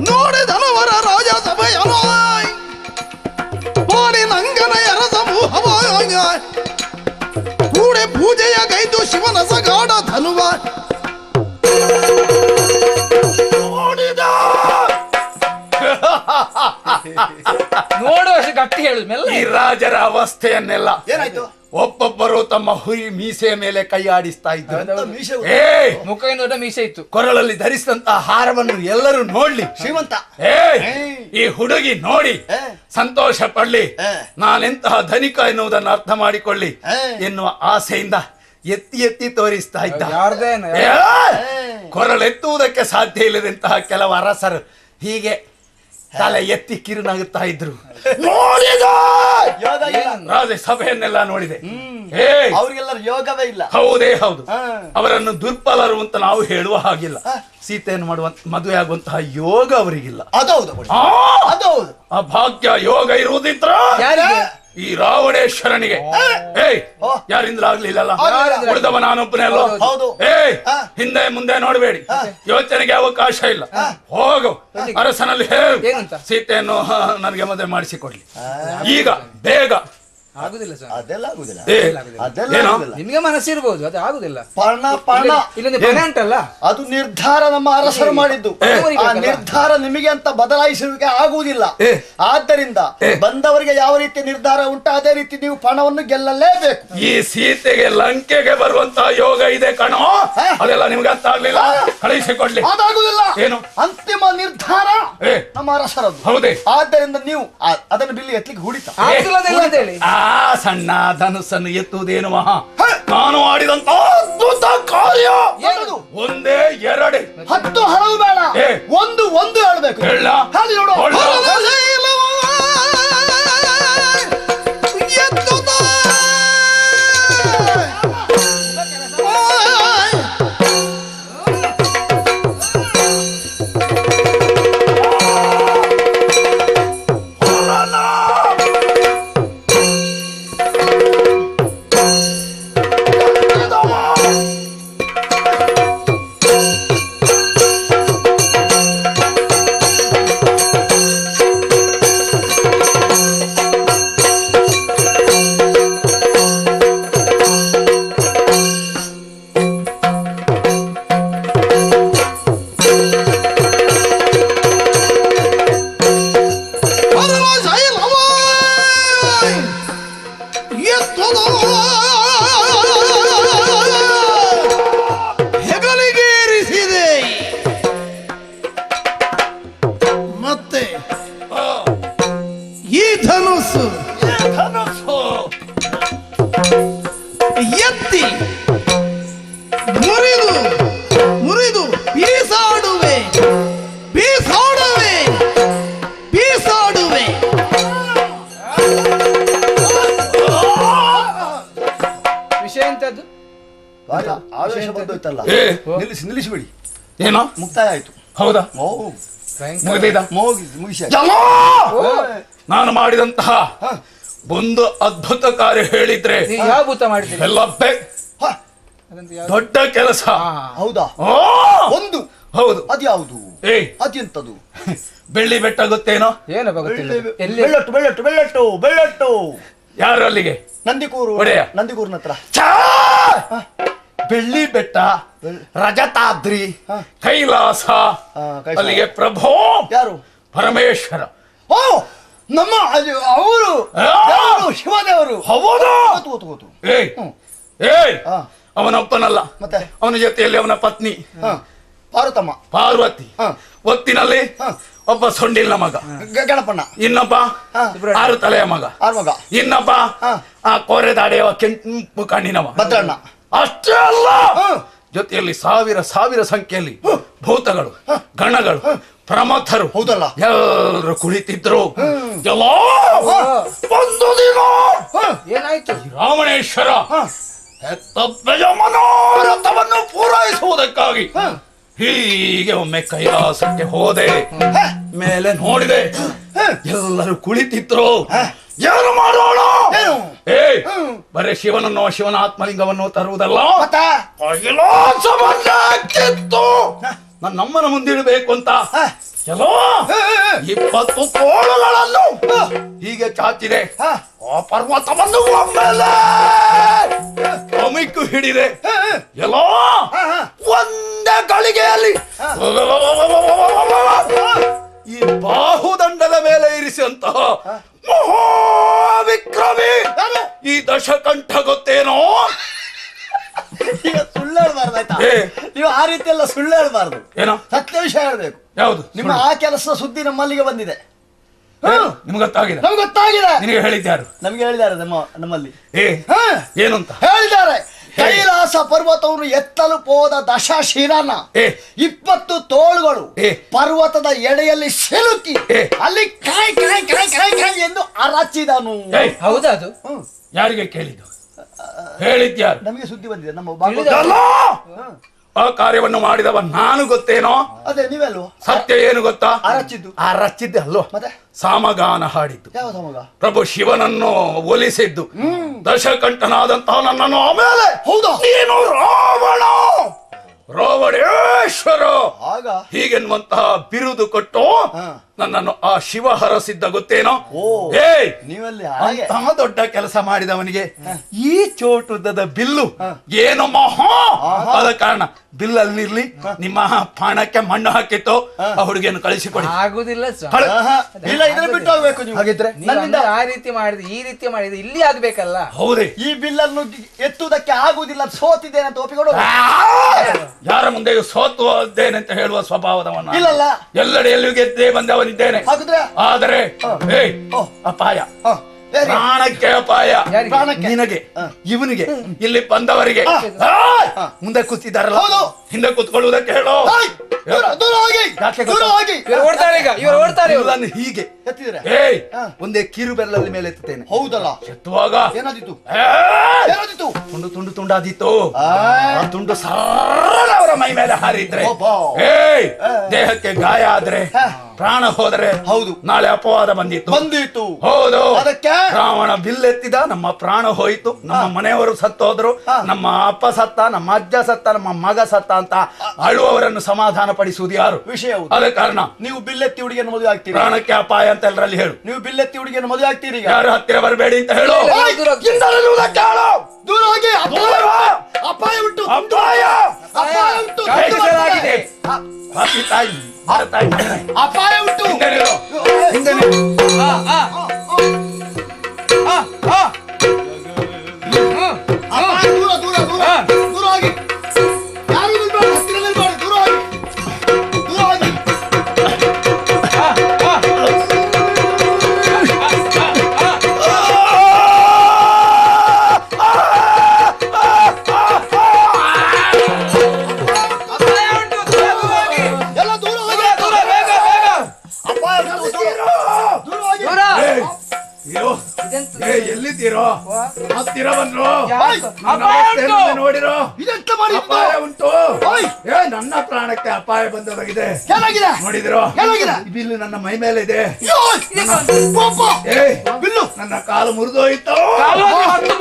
ನೋಡಿದನವರ ರಾಜ ಸಭೆಯನು ಪಾಡಿ ನಂಗನೆಯರ ಸಮೂಹವಾಗ ಕೂಡೆ ಪೂಜೆಯ ಗೈದು ಶಿವನ ಸಗಾಢ ಧನುವ ನೋಡುವಷ್ಟು ಗಟ್ಟಿ ಹೇಳುದು ಮೆಲ್ಲ. ಈ ರಾಜರ ಅವಸ್ಥೆಯನ್ನೆಲ್ಲ ಏನಾಯ್ತು? ಒಬ್ಬೊಬ್ಬರು ತಮ್ಮ ಹುರಿ ಮೀಸೆಯ ಮೇಲೆ ಕೈ ಆಡಿಸ್ತಾ ಇದ್ರು. ಮೀಸೆ ಏ ಮುಖ ಏನು ದೊಡ್ಡ ಮೀಸೆ ಇತ್ತು. ಕೊರಳಲ್ಲಿ ಧರಿಸಿದಂತಹ ಹಾರವನ್ನು ಎಲ್ಲರೂ ನೋಡ್ಲಿ. ಶ್ರೀಮಂತ. ಏ ಈ ಹುಡುಗಿ ನೋಡಿ ಸಂತೋಷ ಪಡ್ಲಿ, ನಾನೆಂತಹ ಧನಿಕ ಎನ್ನುವುದನ್ನು ಅರ್ಥ ಮಾಡಿಕೊಳ್ಳಿ ಎನ್ನುವ ಆಸೆಯಿಂದ ಎತ್ತಿ ಎತ್ತಿ ತೋರಿಸ್ತಾ ಇದ್ದ. ಯಾರ್ದೇನು ಕೊರಳೆತ್ತುವುದಕ್ಕೆ ಸಾಧ್ಯ ಇಲ್ಲದಂತಹ ಕೆಲವು ಅರಸರು ಹೀಗೆ ತಲೆ ಎತ್ತಿ ಕಿರುನಾಗುತ್ತಾ ಇದ್ರು. ನೋಡಿದ ಯೋಗ ಇಲ್ಲ. ರಾಜ ಸಭೆಯನ್ನೆಲ್ಲ ನೋಡಿದೆ. ಅವ್ರಿಗೆಲ್ಲರೂ ಯೋಗವೇ ಇಲ್ಲ. ಹೌದೇ ಹೌದು. ಅವರನ್ನು ದುರ್ಬಲರು ಅಂತ ನಾವು ಹೇಳುವ ಹಾಗಿಲ್ಲ. ಸೀತೆಯನ್ನು ಮಾಡುವಂತ ಮದುವೆ ಆಗುವಂತಹ ಯೋಗ ಅವರಿಗಿಲ್ಲ. ಅದೌದು ಅದೌದು. ಆ ಭಾಗ್ಯ ಯೋಗ ಇರುವುದಿತ್ರ ಯಾರಿಗೆ? ಈ ರಾವಣೇಶ್ವರನಿಗೆ. ಯಾರಿಂದಲೂ ಆಗ್ಲಿಲ್ಲಲ್ಲ, ಉಳಿದವ ನಾನೊಬ್ಬನೇ ಅಲ್ಲೋ. ಹೌದು. ಹಿಂದೆ ಮುಂದೆ ನೋಡಬೇಡಿ, ಯೋಚನೆಗೆ ಅವಕಾಶ ಇಲ್ಲ. ಹೋಗು ಅರಸನಲ್ಲಿ ಹೇಳು, ಸೀತೆಯನ್ನು ನನಗೆ ಮದುವೆ ಮಾಡಿಸಿಕೊಡ್ಲಿ ಈಗ ಬೇಗ. ಆಗುದಿಲ್ಲ ಸರ್, ಅದೆಲ್ಲ ಆಗುದಿಲ್ಲ. ಅದೆಲ್ಲ ಆಗುದಿಲ್ಲ. ನಿಮ್ಗೆ ಮನಸ್ಸಿರ್ಬೋದು, ಅದು ಆಗುದಿಲ್ಲ. ಪರ್ಣ ಇಲ್ಲೊಂದು ಬನೆ ಉಂಟಲ್ಲ, ಅದು ನಿರ್ಧಾರ ನಮ್ಮ ಅರಸರು ಮಾಡಿದ್ದು. ಆ ನಿರ್ಧಾರ ನಿಮಗೆ ಅಂತ ಬದಲಾಯಿಸುವಿಕೆ ಆಗುವುದಿಲ್ಲ. ಆದ್ದರಿಂದ ಬಂದವರಿಗೆ ಯಾವ ರೀತಿ ನಿರ್ಧಾರ ಉಂಟು ಅದೇ ರೀತಿ ನೀವು ಪಣವನ್ನು ಗೆಲ್ಲಲೇಬೇಕು. ಈ ಸೀತೆಗೆ ಲಂಕೆಗೆ ಬರುವಂತಹ ಯೋಗ ಇದೆ ಕಣೋ, ಅದೆಲ್ಲ ನಿಮ್ಗೆ ಅರ್ಥ ಆಗ್ಲಿಲ್ಲ. ಕಳಿಸಿಕೊಡ್ಲಿ. ಅದಾಗುದಿಲ್ಲ. ಏನು ಅಂತಿಮ ನಿರ್ಧಾರ ನಮ್ಮ ಅರಸರದ್ದು. ಹೌದೇ. ಆದ್ದರಿಂದ ನೀವು ಅದನ್ನು ಬಿಲ್ಲಿ ಎತ್ತಲಿಕ್ಕೆ ಹುಡಿತ ಅಂತ ಹೇಳಿ ಆ ಸಣ್ಣ ಧನುಸ್ಸನ್ನು ಎತ್ತುವುದೇನು ಮಹಾ, ನಾನು ಮಾಡಿದಂತ ಅದ್ಭುತ ಕಾರ್ಯ. ಒಂದೇ ಎರಡೇ 10 ಹಲವು ಬೇಡ, ಒಂದು ಹೇಳ್ಬೇಕು. ಹೇಳ ಹಾಗೆ ನೋಡು. ಹೆಗಲಿಗೇರಿಸಿದೆ. ಮತ್ತೆ ಈ ಧನುಸ್ಸು ಎತ್ತಿ ಮುರಿದು ಬೀಸಾಡುವೆ. ವಿಷಯ ಎಂತದ್ದು? ಆವೇಶ ಬಂದೋಯ್ತಲ್ಲ, ನಿಲ್ಲಿಸಿಬಿಡಿ. ಏನೋ ಮುಕ್ತಾಯ ಆಯ್ತು. ಹೌದಾ? ಮುಗಿದ ಮುಗಿಸಿ. ನಾನು ಮಾಡಿದಂತಹ ಒಂದು ಅದ್ಭುತ ಕಾರ್ಯ ಹೇಳಿದ್ರೆ ಯಾವ ಭೂತ ಮಾಡಿದ್ರಿ? ಎಲ್ಲ ದೊಡ್ಡ ಕೆಲಸ. ಹೌದಾ? ಒಂದು ಹೌದು. ಅದ್ಯಾವುದು? ಅದೆಂತದು? ಬೆಳ್ಳಿ ಬೆಟ್ಟ ಗೊತ್ತೇನೋ? ಏನಪ್ಪ ಗೊತ್ತಿಲ್ಲ. ಬೆಳ್ಳಟ್ಟು. ಯಾರು ಅಲ್ಲಿಗೆ? ನಂದಿಕೂರು. ನಂದಿಕೂರಿನ ಹತ್ರ ಬೆಳ್ಳಿ ಬೆಟ್ಟ, ರಜತಾದ್ರಿ, ಕೈಲಾಸ. ಅಲ್ಲಿಗೆ ಪ್ರಭು ಯಾರು? ಪರಮೇಶ್ವರ. ಓ, ನಮ್ಮ ಅವರು ಶಿವದೇವರು. ಹೌದು. ಅವನೊಬ್ಬನಲ್ಲ, ಮತ್ತೆ ಅವನ ಜೊತೆಯಲ್ಲಿ ಅವನ ಪತ್ನಿ ಪಾರ್ವತಿ. ಒತ್ತಿನಲ್ಲಿ ಒಬ್ಬ ಸೊಂಡಿಲ್ನ ಮಗ ಗಣಪಣ್ಣ, ಇನ್ನೊಬ್ಬ 6 ತಲೆಯ ಮಗ, ಇನ್ನೊಬ್ಬ ಆ ಕೋರೆದಾಡೆಯವ ಕೆಂಪು ಕಣ್ಣಿನವ ಭದ್ರಣ್ಣ. ಅಷ್ಟೇ ಅಲ್ಲ, ಜೊತೆಯಲ್ಲಿ ಸಾವಿರ ಸಂಖ್ಯೆಯಲ್ಲಿ ಭೂತಗಳು, ಗಣಗಳು, ಪ್ರಮಥರು ಹೌದಲ್ಲ ಎಲ್ಲರೂ ಕುಳಿತಿದ್ರು. ಒಂದು ದಿನ ಏನಾಯ್ತು? ರಾವಣೇಶ್ವರ ಹೆತ್ತಪ್ಪೆಯ ಮನೋರಥವನ್ನು ಪೂರೈಸುವುದಕ್ಕಾಗಿ ಹೀಗೆ ಒಮ್ಮೆ ಕೈಲಾಸಕ್ಕೆ ಹೋದೆ. ಮೇಲೆ ನೋಡಿದೆ, ಎಲ್ಲರೂ ಕುಳಿತಿದ್ರು. ಏನು ಮಾಡೋಣ? ಬರೀ ಶಿವನ ಆತ್ಮಲಿಂಗವನ್ನು ತರುವುದಲ್ಲ, ಕೈಲಾಸವನ್ನೇ ಕಿತ್ತು ನಮ್ಮನ ಮುಂದಿಡಬೇಕು ಅಂತ ಕೆಲೋ 20 ತೋಳುಗಳನ್ನು ಹೀಗೆ ಚಾಚಿದೆ. ಆ ಪರ್ವತವನ್ನು ಒಮ್ಮೆಲೆ ಅಮಿಕ್ಕು ಹಿಡಿದೆ. ಎಲ್ಲೋ ಒಂದೇ ಗಳಿಗೆಯಲ್ಲಿ ಈ ಬಾಹುದಂಡದ ಮೇಲೆ ಇರಿಸಿದಂತಹ ಮಹಾವಿಕ್ರಮಿ ಈ ದಶಕಂಠ ಗೊತ್ತೇನೋ? ಈಗ ಸುಳ್ಳು ಹೇಳ್ಬಾರ್ದು ಆಯ್ತಾ? ನೀವು ಆ ರೀತಿ ಎಲ್ಲ ಸುಳ್ಳು ಹೇಳ್ಬಾರ್ದು. ಏನೋ ಸತ್ಯ ವಿಷಯ ಹೇಳ್ಬೇಕು. ಯಾವುದು? ನಿಮ್ಮ ಆ ಕೆಲಸ ಸುದ್ದಿ ನಮ್ಮಲ್ಲಿಗೆ ಬಂದಿದೆ. ನಿಮ್ಗೆ ಗೊತ್ತಾಗಿದೆ? ನಮ್ಗೆ ಗೊತ್ತಾಗಿದೆ. ನಿನಗೆ ಹೇಳಿದ್ಯಾರು? ನಮ್ಗೆ ಹೇಳಿದ್ದಾರೆ ನಮ್ಮಲ್ಲಿ ಏನು ಅಂತ ಹೇಳಿದ್ದಾರೆ. ಕೈಲಾಸ ಪರ್ವತವನ್ನು ಎತ್ತಲು ಹೋದ ದಶಶಿರನ 20 ತೋಳುಗಳು ಪರ್ವತದ ಎಡೆಯಲ್ಲಿ ಸಿಲುಕಿ ಅಲ್ಲಿ ಕಾಯ್ ಕಾಯ್ ಕಾಯ್ ಕಾಯ್ ಕಾಯ್ ಎಂದು ಅರಚಿದನು. ಹೌದಾ? ಅದು ಯಾರಿಗೆ ಕೇಳಿದ್ದು? ಹೇಳಿದ್ಯಾರು? ನಮಗೆ ಸುದ್ದಿ ಬಂದಿದೆ. ನಮ್ಮ ಆ ಕಾರ್ಯವನ್ನು ಮಾಡಿದವ ನಾನು ಗೊತ್ತೇನೋ? ಅದೇ ನೀವೆಲ್ವ? ಸತ್ಯ ಏನು ಗೊತ್ತಾ? ಅರಚಿದ್ದು ಅಲ್ವೋ? ಮತ್ತೆ ಸಾಮಗಾನ ಹಾಡಿದ್ದು. ಯಾವ ಸಮಗ? ಪ್ರಭು ಶಿವನನ್ನು ಒಲಿಸಿದ್ದು. ದಶಕಂಠನಾದಂತಹ ನನ್ನನ್ನು ಆಮೇಲೆ ಹೌದಾ ನೀನು ರಾವಣೇಶ್ವರ ಆಗ ಹೀಗೆನ್ನುವಂತಹ ಬಿರುದು ಕೊಟ್ಟು ನನ್ನನ್ನು ಆ ಶಿವ ಹರಸಿದ್ದ ಗೊತ್ತೇನೋ? ನೀವಲ್ಲಿ ಅಂತಹ ದೊಡ್ಡ ಕೆಲಸ ಮಾಡಿದವನಿಗೆ ಈ ಚೋಟುದ್ದದ ಬಿಲ್ಲು ಏನು ಮಹಾ ಆದ ಕಾರಣ ಬಿಲ್ಲಲ್ಲಿರ್ಲಿ ನಿಮ್ಮ ಪಾಣಕ್ಕೆ ಮಣ್ಣು ಹಾಕಿತ್ತು ಆ ಹುಡುಗಿಯನ್ನು ಕಳಿಸಿಕೊಡಿ. ಆಗುದಿಲ್ಲ ಇಲ್ಲ, ಇದನ್ನ ಬಿಟ್ಟು ಹೋಗ್ಬೇಕು ನೀವು. ಹಾಗಿದ್ರೆ ನನ್ನಿಂದ ಆ ರೀತಿ ಮಾಡಿದ್ರೆ ಈ ರೀತಿ ಮಾಡಿದ್ರೆ ಇಲ್ಲಿ ಆಗ್ಬೇಕಲ್ಲ. ಹೌದೇ? ಈ ಬಿಲ್ಲನ್ನು ಎತ್ತುವುದಕ್ಕೆ ಆಗುವುದಿಲ್ಲ, ಸೋತಿದ್ದೇನೆ ಅಂತ ಒಪ್ಪಿಕೊಂಡು ಯಾರ ಮುಂದೆ ಸೋತುದ್ದೇನೆ ಅಂತ ಹೇಳುವ ಸ್ವಭಾವದವನ ಇಲ್ಲಲ್ಲ. ಎಲ್ಲೆಡೆಯಲ್ಲೂ ಗೆದ್ದೇ ಬಂದವನಿದ್ದೇನೆ. ಹಾಗಿದ್ರೆ ಆದರೆ ಅಪಾಯ, ಪ್ರಾಣಕ್ಕೆ ಅಪಾಯ. ನಿನಗೆ, ಇವನಿಗೆ, ಇಲ್ಲಿ ಬಂದವರಿಗೆ. ಮುಂದೆ ಕೂತಿದ್ದಾರಲ್ಲ, ಹಿಂದೆ ಕೂತ್ಕೊಳ್ಳುವುದಕ್ಕೆ ಹೇಳೋ. ಹೀಗೆ ಒಂದೇ ಕಿರು ಬೆರಳಲ್ಲಿ ಮೇಲೆ ಎತ್ತುತ್ತೇನೆ. ಹೌದಲ್ಲ? ಎತ್ತುವಾಗ ಏನಾದಿತ್ತು? ತುಂಡು ತುಂಡು ತುಂಡಾದಿತ್ತು. ತುಂಡು ಸರಳ ಅವರ ಮೈ ಮೇಲೆ ಹಾರಿದ್ರೆ ದೇಹಕ್ಕೆ ಗಾಯ ಆದ್ರೆ ಪ್ರಾಣ ಹೋದರೆ ಹೌದು ನಾಳೆ ಅಪವಾದ ಬಂದಿತ್ತು. ಹೌದು. ಅದಕ್ಕೆ ರಾವಣ ಬಿಲ್ಲೆತ್ತಿದ, ನಮ್ಮ ಪ್ರಾಣ ಹೋಯಿತು, ನಮ್ಮ ಮನೆಯವರು ಸತ್ತೋದ್ರು, ನಮ್ಮ ಅಪ್ಪ ಸತ್ತ, ನಮ್ಮ ಅಜ್ಜ ಸತ್ತ, ನಮ್ಮ ಮಗ ಸತ್ತ ಅಂತ ಅಳುವವರನ್ನು ಸಮಾಧಾನ ಪಡಿಸುವುದು ಯಾರು? ವಿಷಯ. ಅದ ಕಾರಣ ನೀವು ಬಿಲ್ಲೆತ್ತಿ ಹುಡುಗಿಯನ್ನು ಮದುವೆ ಆಗ್ತೀರಿ. ಪ್ರಾಣಕ್ಕೆ ಅಪಾಯ ಅಂತ ಎಲ್ಲರಲ್ಲಿ ಹೇಳು. ನೀವು ಬಿಲ್ಲೆತ್ತಿ ಹುಡುಗಿಯನ್ನು ಮದುವೆ ಆಗ್ತೀರಿ. ಯಾರು ಹತ್ತಿರ ಬರಬೇಡಿ ಅಂತ ಹೇಳು. ದೂರ ಹೋಗಿ. ಅಪಾಯ ಉಂಟು, ಅಪಾಯ ಉಂಟು, ಅಪಾಯ ಉಂಟು. ದೂರ ದೂರ ದೂರ ದೂರ ಹೋಗಿ. ಯಾರು ನಿಲ್ಬಾರ್ದು, ಹತ್ತಿರ ನಿಲ್ಬಾರ್ದು, ದೂರ ಹೋಗಿ, ದೂರ ಹೋಗಿ. ಎಲ್ಲ ದೂರ ಹೋಗಿ. ಅಪಾಯ ಉಂಟು, ದೂರ ಹೋಗಿ. ಎಲ್ಲಿದ್ದೀರೋ? ಹತ್ತಿರ ಬಂದ್ರು. ನೋಡಿರೋ ಇದೆಂತ ಮಾಡಿ? ಅಪಾಯ ಉಂಟು. ನನ್ನ ಪ್ರಾಣಕ್ಕೆ ಅಪಾಯ ಬಂದೊಳಗಿದೆ. ಏನಾಗಿದೆ? ನೋಡಿದ್ರು? ಏನಾಗಿದೆ? ಬಿಲ್ಲು ನನ್ನ ಮೈ ಮೇಲೆ ಇದೆ. ಬಿಲ್ಲು ನನ್ನ ಕಾಲು ಮುರಿದೋಯ್ತು.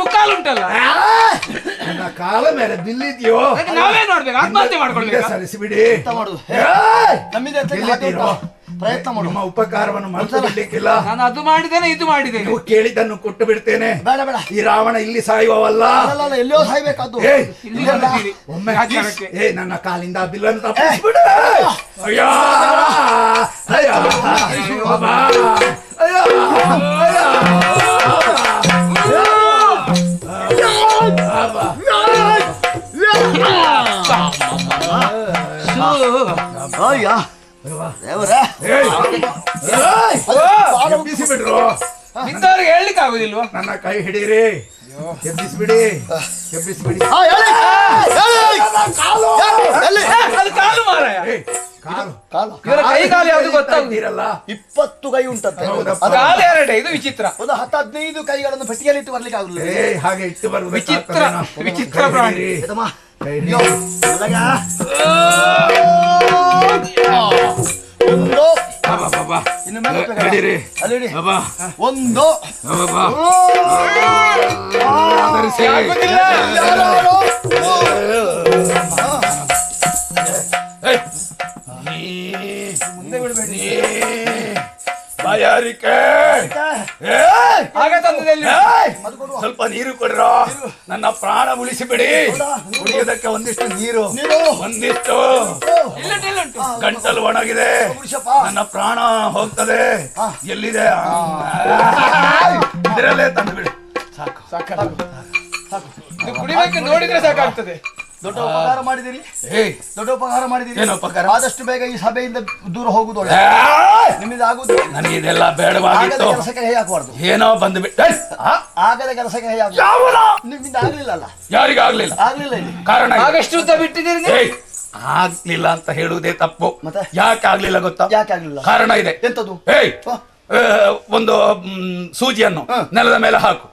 ಮುಕ್ಕಾಲುಂಟಲ್ಲ, ನನ್ನ ಕಾಲ ಮೇಲೆ ಬಿಲ್ಲಿದ್ಯೋ? ನಾವೇ ನೋಡ್ಬೇಕು, ಆತ್ಮಹತ್ಯೆ ಮಾಡ್ಕೊಳ್ಬೇಕು. ಸರಿಸಿಬಿಡಿ. ನಮ್ಮಿದೆ ಪ್ರಯತ್ನ ಮಾಡು. ನಿಮ್ಮ ಉಪಕಾರವನ್ನು ಮಾಡಿಕೊಳ್ಳಿಕ್ಕಿಲ್ಲ. ನಾನು ಅದು ಮಾಡಿದ್ದೇನೆ, ಇದು ಮಾಡಿದ್ದೇನೆ. ನೀವು ಕೇಳಿದ್ದನ್ನು ಕೊಟ್ಟು ಬಿಡ್ತೇನೆ. ಬೇಡ ಬೇಡ, ಈ ರಾವಣ ಇಲ್ಲಿ ಸಾಯುವವಲ್ಲ, ಎಲ್ಲಿಯೋ ಸಾಯ್ಬೇಕಾದ್ದು. ಒಮ್ಮೆ ನನ್ನ ಕಾಲಿಂದ ಬಿಲ್ಲನ್ನು ತಪ್ಪಿಸ್ಬಿಡು. ಅಯ್ಯೋ ಅಯ್ಯೋ ಎಬ್ಬಿಸಿಬಿಡ್ರು. ಇಂಥವ್ರಿಗೆ ಹೇಳಲಿಕ್ಕೆ ಆಗುದಿಲ್ವಾ? ನನ್ನ ಕೈ ಹಿಡೀರಿ, ಎಬ್ಬಿಸ್ಬಿಡಿ, ಎಬ್ಬಿಸ್ಬಿಡಿ. ಅದು ಕಾಲು ಮಾರಾಯ. ಇವರ ಕೈ ಕಾಲು ಯಾವ್ದು ಗೊತ್ತಾಗುದಿರಲ್ಲ. 20 ಕೈ ಉಂಟಂತೆ. ಕಾಲು ಎರಡೇ, ಇದು ವಿಚಿತ್ರ. ಒಂದು 10-15 ಕೈಗಳನ್ನು ಪೆಟ್ಟಿಗೆಯಲ್ಲಿ ಇಟ್ಟು ಬರ್ಲಿಕ್ಕೆ ಆಗುದಿಲ್ಲ. ಹಾಗೆ ಇಟ್ಟು ಬರುವುದು ವಿಚಿತ್ರ, ವಿಚಿತ್ರ ಪ್ರಾಣಿ. ಒಂದು ಇನ್ನು ಮೇಲೆ ಒಂದು ಅಡಿಕೆ ಆಗ ತಂದದಲ್ಲಿ ಸ್ವಲ್ಪ ನೀರು ಕೊಡ್ರ, ನನ್ನ ಪ್ರಾಣ ಉಳಿಸಿಬಿಡಿ. ಕುಡಿಯೋದಕ್ಕೆ ಒಂದಿಷ್ಟು ನೀರು, ಒಂದಿಷ್ಟು. ಗಂಟಲು ಒಣಗಿದೆ, ನನ್ನ ಪ್ರಾಣ ಹೋಗ್ತದೆ. ಎಲ್ಲಿದೆ? ಇದರಲ್ಲೇ ತಂದು ಬಿಡಿ. ಇದು ಕುಡಿಬೇಕು, ನೋಡಿದ್ರೆ ಸಾಕಾಗ್ತದೆ. ದೊಡ್ಡ ಉಪಕಾರ ಮಾಡಿದಿರಿ, ದೊಡ್ಡ ಉಪಕಾರ ಮಾಡಿದಿರಿ. ಏನು ಉಪಕಾರ? ಆದಷ್ಟು ಬೇಗ ಈ ಸಭೆಯಿಂದ ದೂರ ಹೋಗುದು ಒಳ್ಳೆ. ನಿಮ್ಮಿಂದ ಆಗುದು. ನನಗೆ ಇದೆಲ್ಲ ಬೇಡವಾಗಿತ್ತು. ಕೆಲಸಕ್ಕೆ ಕೈ ಹಾಕಬಾರ್ದು. ಏನೋ ಬಂದು ಬಿಟ್ಟು ಆಗದ ಕೆಲಸಕ್ಕೆ ಕೈ ಹಾಕುದು. ನಿಮ್ಮಿಂದ ಆಗ್ಲಿಲ್ಲ ಅಲ್ಲ? ಯಾರಿಗಾಗ್ಲಿಲ್ಲ. ಆಗ್ಲಿಲ್ಲ ಇಲ್ಲಿ ಕಾರಣ ಆಗಷ್ಟು ಉದ್ದ ಬಿಟ್ಟಿದ್ದೀರಿ ನೀವು? ಆಗ್ಲಿಲ್ಲ ಅಂತ ಹೇಳುವುದೇ ತಪ್ಪು. ಮತ್ತೆ? ಯಾಕೆ ಆಗ್ಲಿಲ್ಲ ಗೊತ್ತಾ? ಯಾಕೆ ಆಗ್ಲಿಲ್ಲ? ಕಾರಣ ಇದೆ. ಎಂತದು? ಒಂದು ಸೂಜಿಯನ್ನು ನೆಲದ ಮೇಲೆ ಹಾಕು.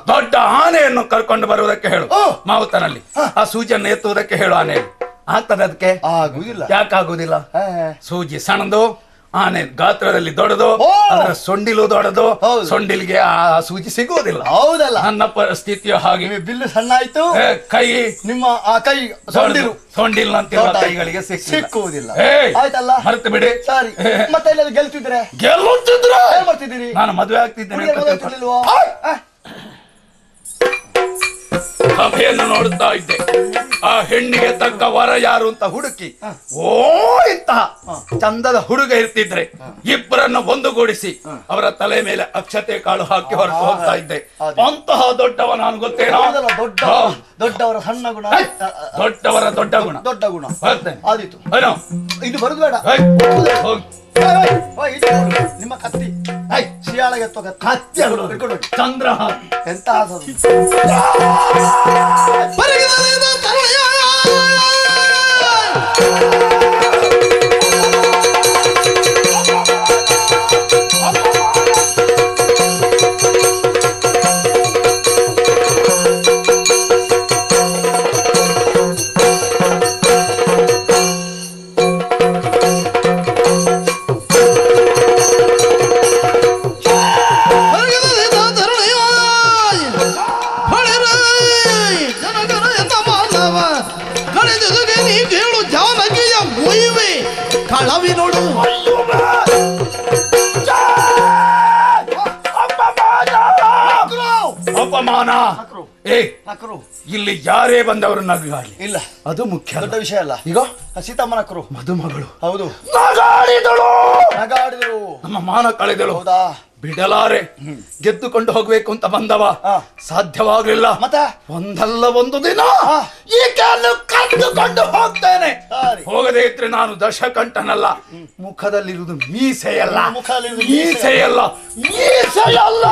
ದೊಡ್ಡ ಆನೆಯನ್ನು ಕರ್ಕೊಂಡು ಬರುವುದಕ್ಕೆ ಹೇಳು ಮಾವುತನಲ್ಲಿ. ಆ ಸೂಜಿಯನ್ನು ಎತ್ತುವುದಕ್ಕೆ ಹೇಳು ಆನೆಯಲ್ಲಿ. ಆಗ್ತದೆ ಅದಕ್ಕೆ? ಆಗುದಿಲ್ಲ. ಯಾಕೆ ಆಗುದಿಲ್ಲ? ಸೂಜಿ ಸಣ್ಣದು, ಆನೆ ಗಾತ್ರದಲ್ಲಿ ದೊಡ್ಡದು, ಅದರ ಸೊಂಡಿಲು ದೊಡ್ಡದು. ಸೊಂಡಿಲಿಗೆ ಆ ಸೂಜಿ ಸಿಗುವುದಿಲ್ಲ. ಹೌದಲ್ಲ? ನನ್ನ ಪರಿಸ್ಥಿತಿಯು ಹಾಗೆ. ಬಿಲ್ಲು ಸಣ್ಣ ಆಯ್ತು, ಕೈ ನಿಮ್ಮ ಆ ಕೈ ಸೊಂಡಿಲು ಸೊಂಡಿಲ್ ಅಂತಿರುವ ಕೈಗಳಿಗೆ ಸಿಕ್ಕುವುದಿಲ್ಲ. ಆಯ್ತಲ್ಲ, ಮರೆತು ಬಿಡಿ. ಸರಿ, ಮತ್ತೆ ಎಲ್ಲರೂ ಗೆಲ್ತಿದ್ರೆ ಏನ್ ಮಾಡ್ತಿದ್ದೀರಿ? ನಾನು ಮದುವೆ ಆಗ್ತಿದ್ದೇನೆ. ಸಭೆಯನ್ನು ನೋಡುತ್ತಾ ಇದ್ದೆ. ಆ ಹೆಣ್ಣಿಗೆ ತಕ್ಕ ವರ ಯಾರು ಅಂತ ಹುಡುಕಿ, ಇಂತಹ ಚಂದದ ಹುಡುಗ ಇರ್ತಿದ್ರೆ ಇಬ್ಬರನ್ನು ಒಂದುಗೂಡಿಸಿ ಅವರ ತಲೆ ಮೇಲೆ ಅಕ್ಷತೆ ಕಾಳು ಹಾಕಿ ಹೊರಟು ಹೋಗ್ತಾ ಇದ್ದೆ. ಅಂತಹ ದೊಡ್ಡವ ನಾನು ಗೊತ್ತೇನೋ? ದೊಡ್ಡವರ ಸಣ್ಣ ಗುಣ, ದೊಡ್ಡವರ ದೊಡ್ಡ ಗುಣ. ದೊಡ್ಡ ಗುಣ ಆದಿತ್ತು. ಏನೋ ಇದು ಬರುದು ಬೇಡ. ಹೋಗಿ ನಿಮ್ಮ ಕತ್ತಿ ಶಿಯಾಳಗೆ ಕತ್ತಿ ಚಂದ್ರ ಎಂತ ಕಳವಿ ನೋಡು. ಅಪಮಾನ. ಇಲ್ಲಿ ಯಾರೇ ಬಂದವರು ನಗಾಡಲಿ ಇಲ್ಲ, ಅದು ಮುಖ್ಯ. ದೊಡ್ಡ ವಿಷಯ ಅಲ್ಲ. ಈಗ ಸೀತಮ್ಮ ನಕರು ಮದುಮಗಳು ಹೌದು, ನಗಾಡಿದಳು, ನಮ್ಮ ಮಾನ ಕಳೆದಳು. ಹೌದಾ? ಬಿಡಲಾರೆ, ಗೆದ್ದುಕೊಂಡು ಹೋಗ್ಬೇಕು ಅಂತ ಬಂದವ, ಸಾಧ್ಯವಾಗ್ಲಿಲ್ಲ. ಮತ್ತೆ ಒಂದಲ್ಲ ಒಂದು ದಿನ ಈಕೆಯನ್ನು ಕದ್ದುಕೊಂಡು ಹೋಗ್ತೇನೆ. ಹೋಗದೇ ಇದ್ರೆ ನಾನು ದಶಕಂಠನಲ್ಲ. ಮುಖದಲ್ಲಿರುವುದು ಮೀಸೆಯಲ್ಲ, ಮೀಸೆಯಲ್ಲ, ಮೀಸೆಯಲ್ಲ.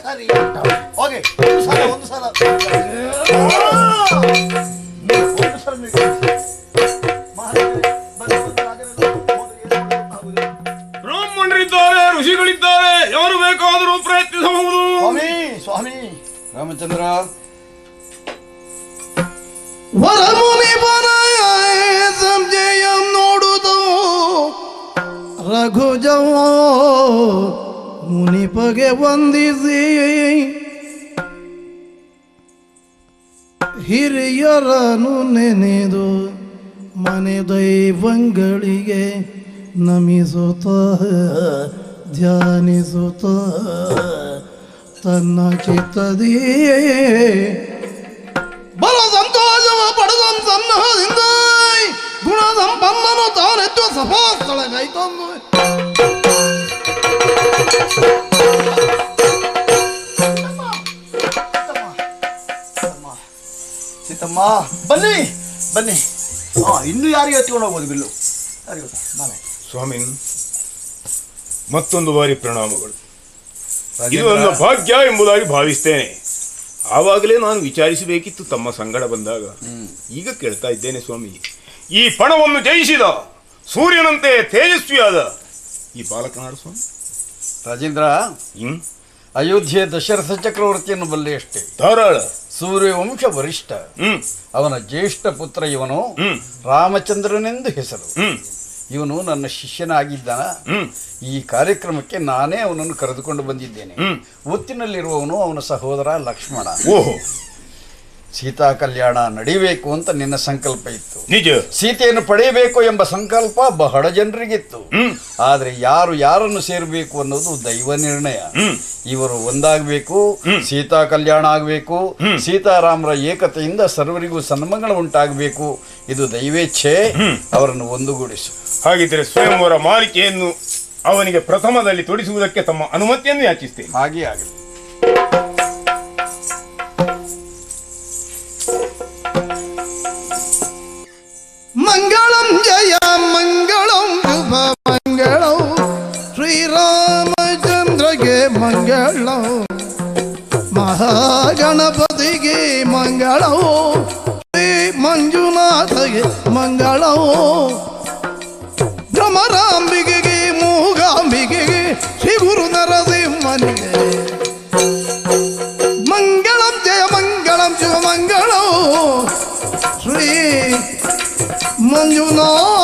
ಸರಿ ಹೋಗಿ ಒಂದು ಸಲ ಬ್ರಾಹ್ಮಣರಿದ್ದಾರೆ, ಋಷಿಗಳಿದ್ದಾರೆ, ಯಾರು ಬೇಕಾದರೂ ಪ್ರಯತ್ನಿಸಬಹುದು. ಸ್ವಾಮಿ ಸ್ವಾಮಿ ರಾಮಚಂದ್ರ ವರಮುನಿ ಬರಯ ಸಂಜಯಂ ನೋಡುದು ರಘುಜವ ಮುನಿಪಗೆ ವಂದಿಸಿ ಹಿರಿಯರನು ನೆನೆದು ಮನೆ ದೈವಂಗಳಿಗೆ ನಮಿಸುತ್ತ ಧ್ಯಾನಿಸುತ್ತ ತನ್ನ ಚಿತ್ತದಿಯೇ ಬಲ ಸಂತೋಷವ ಪಡೆದ ಸನ್ನಹದಿಂದ ಗುಣ ಸಂಪನ್ನನು ತಾನೆತ್ತು ಸಭಾಸ್ಥಳ ಗೈತಂದು ಸೀತಮ್ಮ ಬನ್ನಿ ಬನ್ನಿ. ಇನ್ನು ಯಾರಿಗೆ ಎತ್ಕೊಂಡು ಹೋಗ್ಬೋದು ಬಿಲ್ಲು? ಸ್ವಾಮಿ, ಮತ್ತೊಂದು ಬಾರಿ ಪ್ರಣಾಮಗಳು. ಇದು ನನ್ನ ಭಾಗ್ಯ ಎಂಬುದಾಗಿ ಭಾವಿಸ್ತೇನೆ. ಆವಾಗಲೇ ನಾನು ವಿಚಾರಿಸಬೇಕಿತ್ತು ತಮ್ಮ ಸಂಗಡ ಬಂದಾಗ. ಈಗ ಕೇಳ್ತಾ ಇದ್ದೇನೆ ಸ್ವಾಮಿ, ಈ ಪಣವನ್ನು ಜಯಿಸಿದ ಸೂರ್ಯನಂತೆ ತೇಜಸ್ವಿಯಾದ ಈ ಬಾಲಕನಾಡು ಸ್ವಾಮಿ. ರಾಜೇಂದ್ರ, ಅಯೋಧ್ಯೆ ದಶರಥ ಚಕ್ರವರ್ತಿಯನ್ನು ಬಲ್ಲೆ ಅಷ್ಟೇ. ಧಾರಾಳ ಸೂರ್ಯವಂಶ ವರಿಷ್ಠ. ಅವನ ಜ್ಯೇಷ್ಠ ಪುತ್ರ ಇವನು. ರಾಮಚಂದ್ರನೆಂದು ಹೆಸರು. ಇವನು ನನ್ನ ಶಿಷ್ಯನಾಗಿದ್ದಾನ. ಈ ಕಾರ್ಯಕ್ರಮಕ್ಕೆ ನಾನೇ ಅವನನ್ನು ಕರೆದುಕೊಂಡು ಬಂದಿದ್ದೇನೆ. ಒತ್ತಿನಲ್ಲಿರುವವನು ಅವನ ಸಹೋದರ ಲಕ್ಷ್ಮಣ. ಓಹೋ, ಸೀತಾ ಕಲ್ಯಾಣ ನಡಿಬೇಕು ಅಂತ ನಿನ್ನ ಸಂಕಲ್ಪ ಇತ್ತು. ನಿಜ. ಸೀತೆಯನ್ನು ಪಡೆಯಬೇಕು ಎಂಬ ಸಂಕಲ್ಪ ಬಹಳ ಜನರಿಗಿತ್ತು. ಆದ್ರೆ ಯಾರು ಯಾರನ್ನು ಸೇರಬೇಕು ಅನ್ನೋದು ದೈವ ನಿರ್ಣಯ. ಇವರು ಒಂದಾಗಬೇಕು, ಸೀತಾ ಕಲ್ಯಾಣ ಆಗಬೇಕು, ಸೀತಾರಾಮರ ಏಕತೆಯಿಂದ ಸರ್ವರಿಗೂ ಸನ್ಮಂಗಳ ಉಂಟಾಗಬೇಕು. ಇದು ದೈವೇಚ್ಛೆ. ಅವರನ್ನು ಒಂದುಗೂಡಿಸು. ಹಾಗಿದ್ದರೆ ಸ್ವಯಂವರ ಮಾಲಿಕೆಯನ್ನು ಅವನಿಗೆ ಪ್ರಥಮದಲ್ಲಿ ತೊಡಿಸುವುದಕ್ಕೆ ತಮ್ಮ ಅನುಮತಿಯನ್ನು ಯಾಚಿಸ್ತೇನೆ. ಹಾಗೆ ಆಗಲಿ. ಮಂಗಳಂ ಜಯ ಮಂಗಳಂ ಶುಭ ಮಂಗಳಂ ಶ್ರೀರಾಮಚಂದ್ರಗೆ ಮಂಗಳಂ ಮಹಾಗಣಪತಿಗೆ ಮಂಗಳಂ ಶ್ರೀ ಮಂಜುನಾಥಗೆ ಮಂಗಳಂ ಭ್ರಮರಾಂಬಿಕೆಗೆ ಮೂಗಾಂಬಿಕೆಗೆ ಶ್ರೀ ಗುರು ನರಸಿಂಹನಿಗೆ ಮಂಗಳಂ ಜಯ ಮಂಗಳಂ ಶುಭ ಮಂಗಳಂ ಶ್ರೀ ಮಂಜುನಾಥ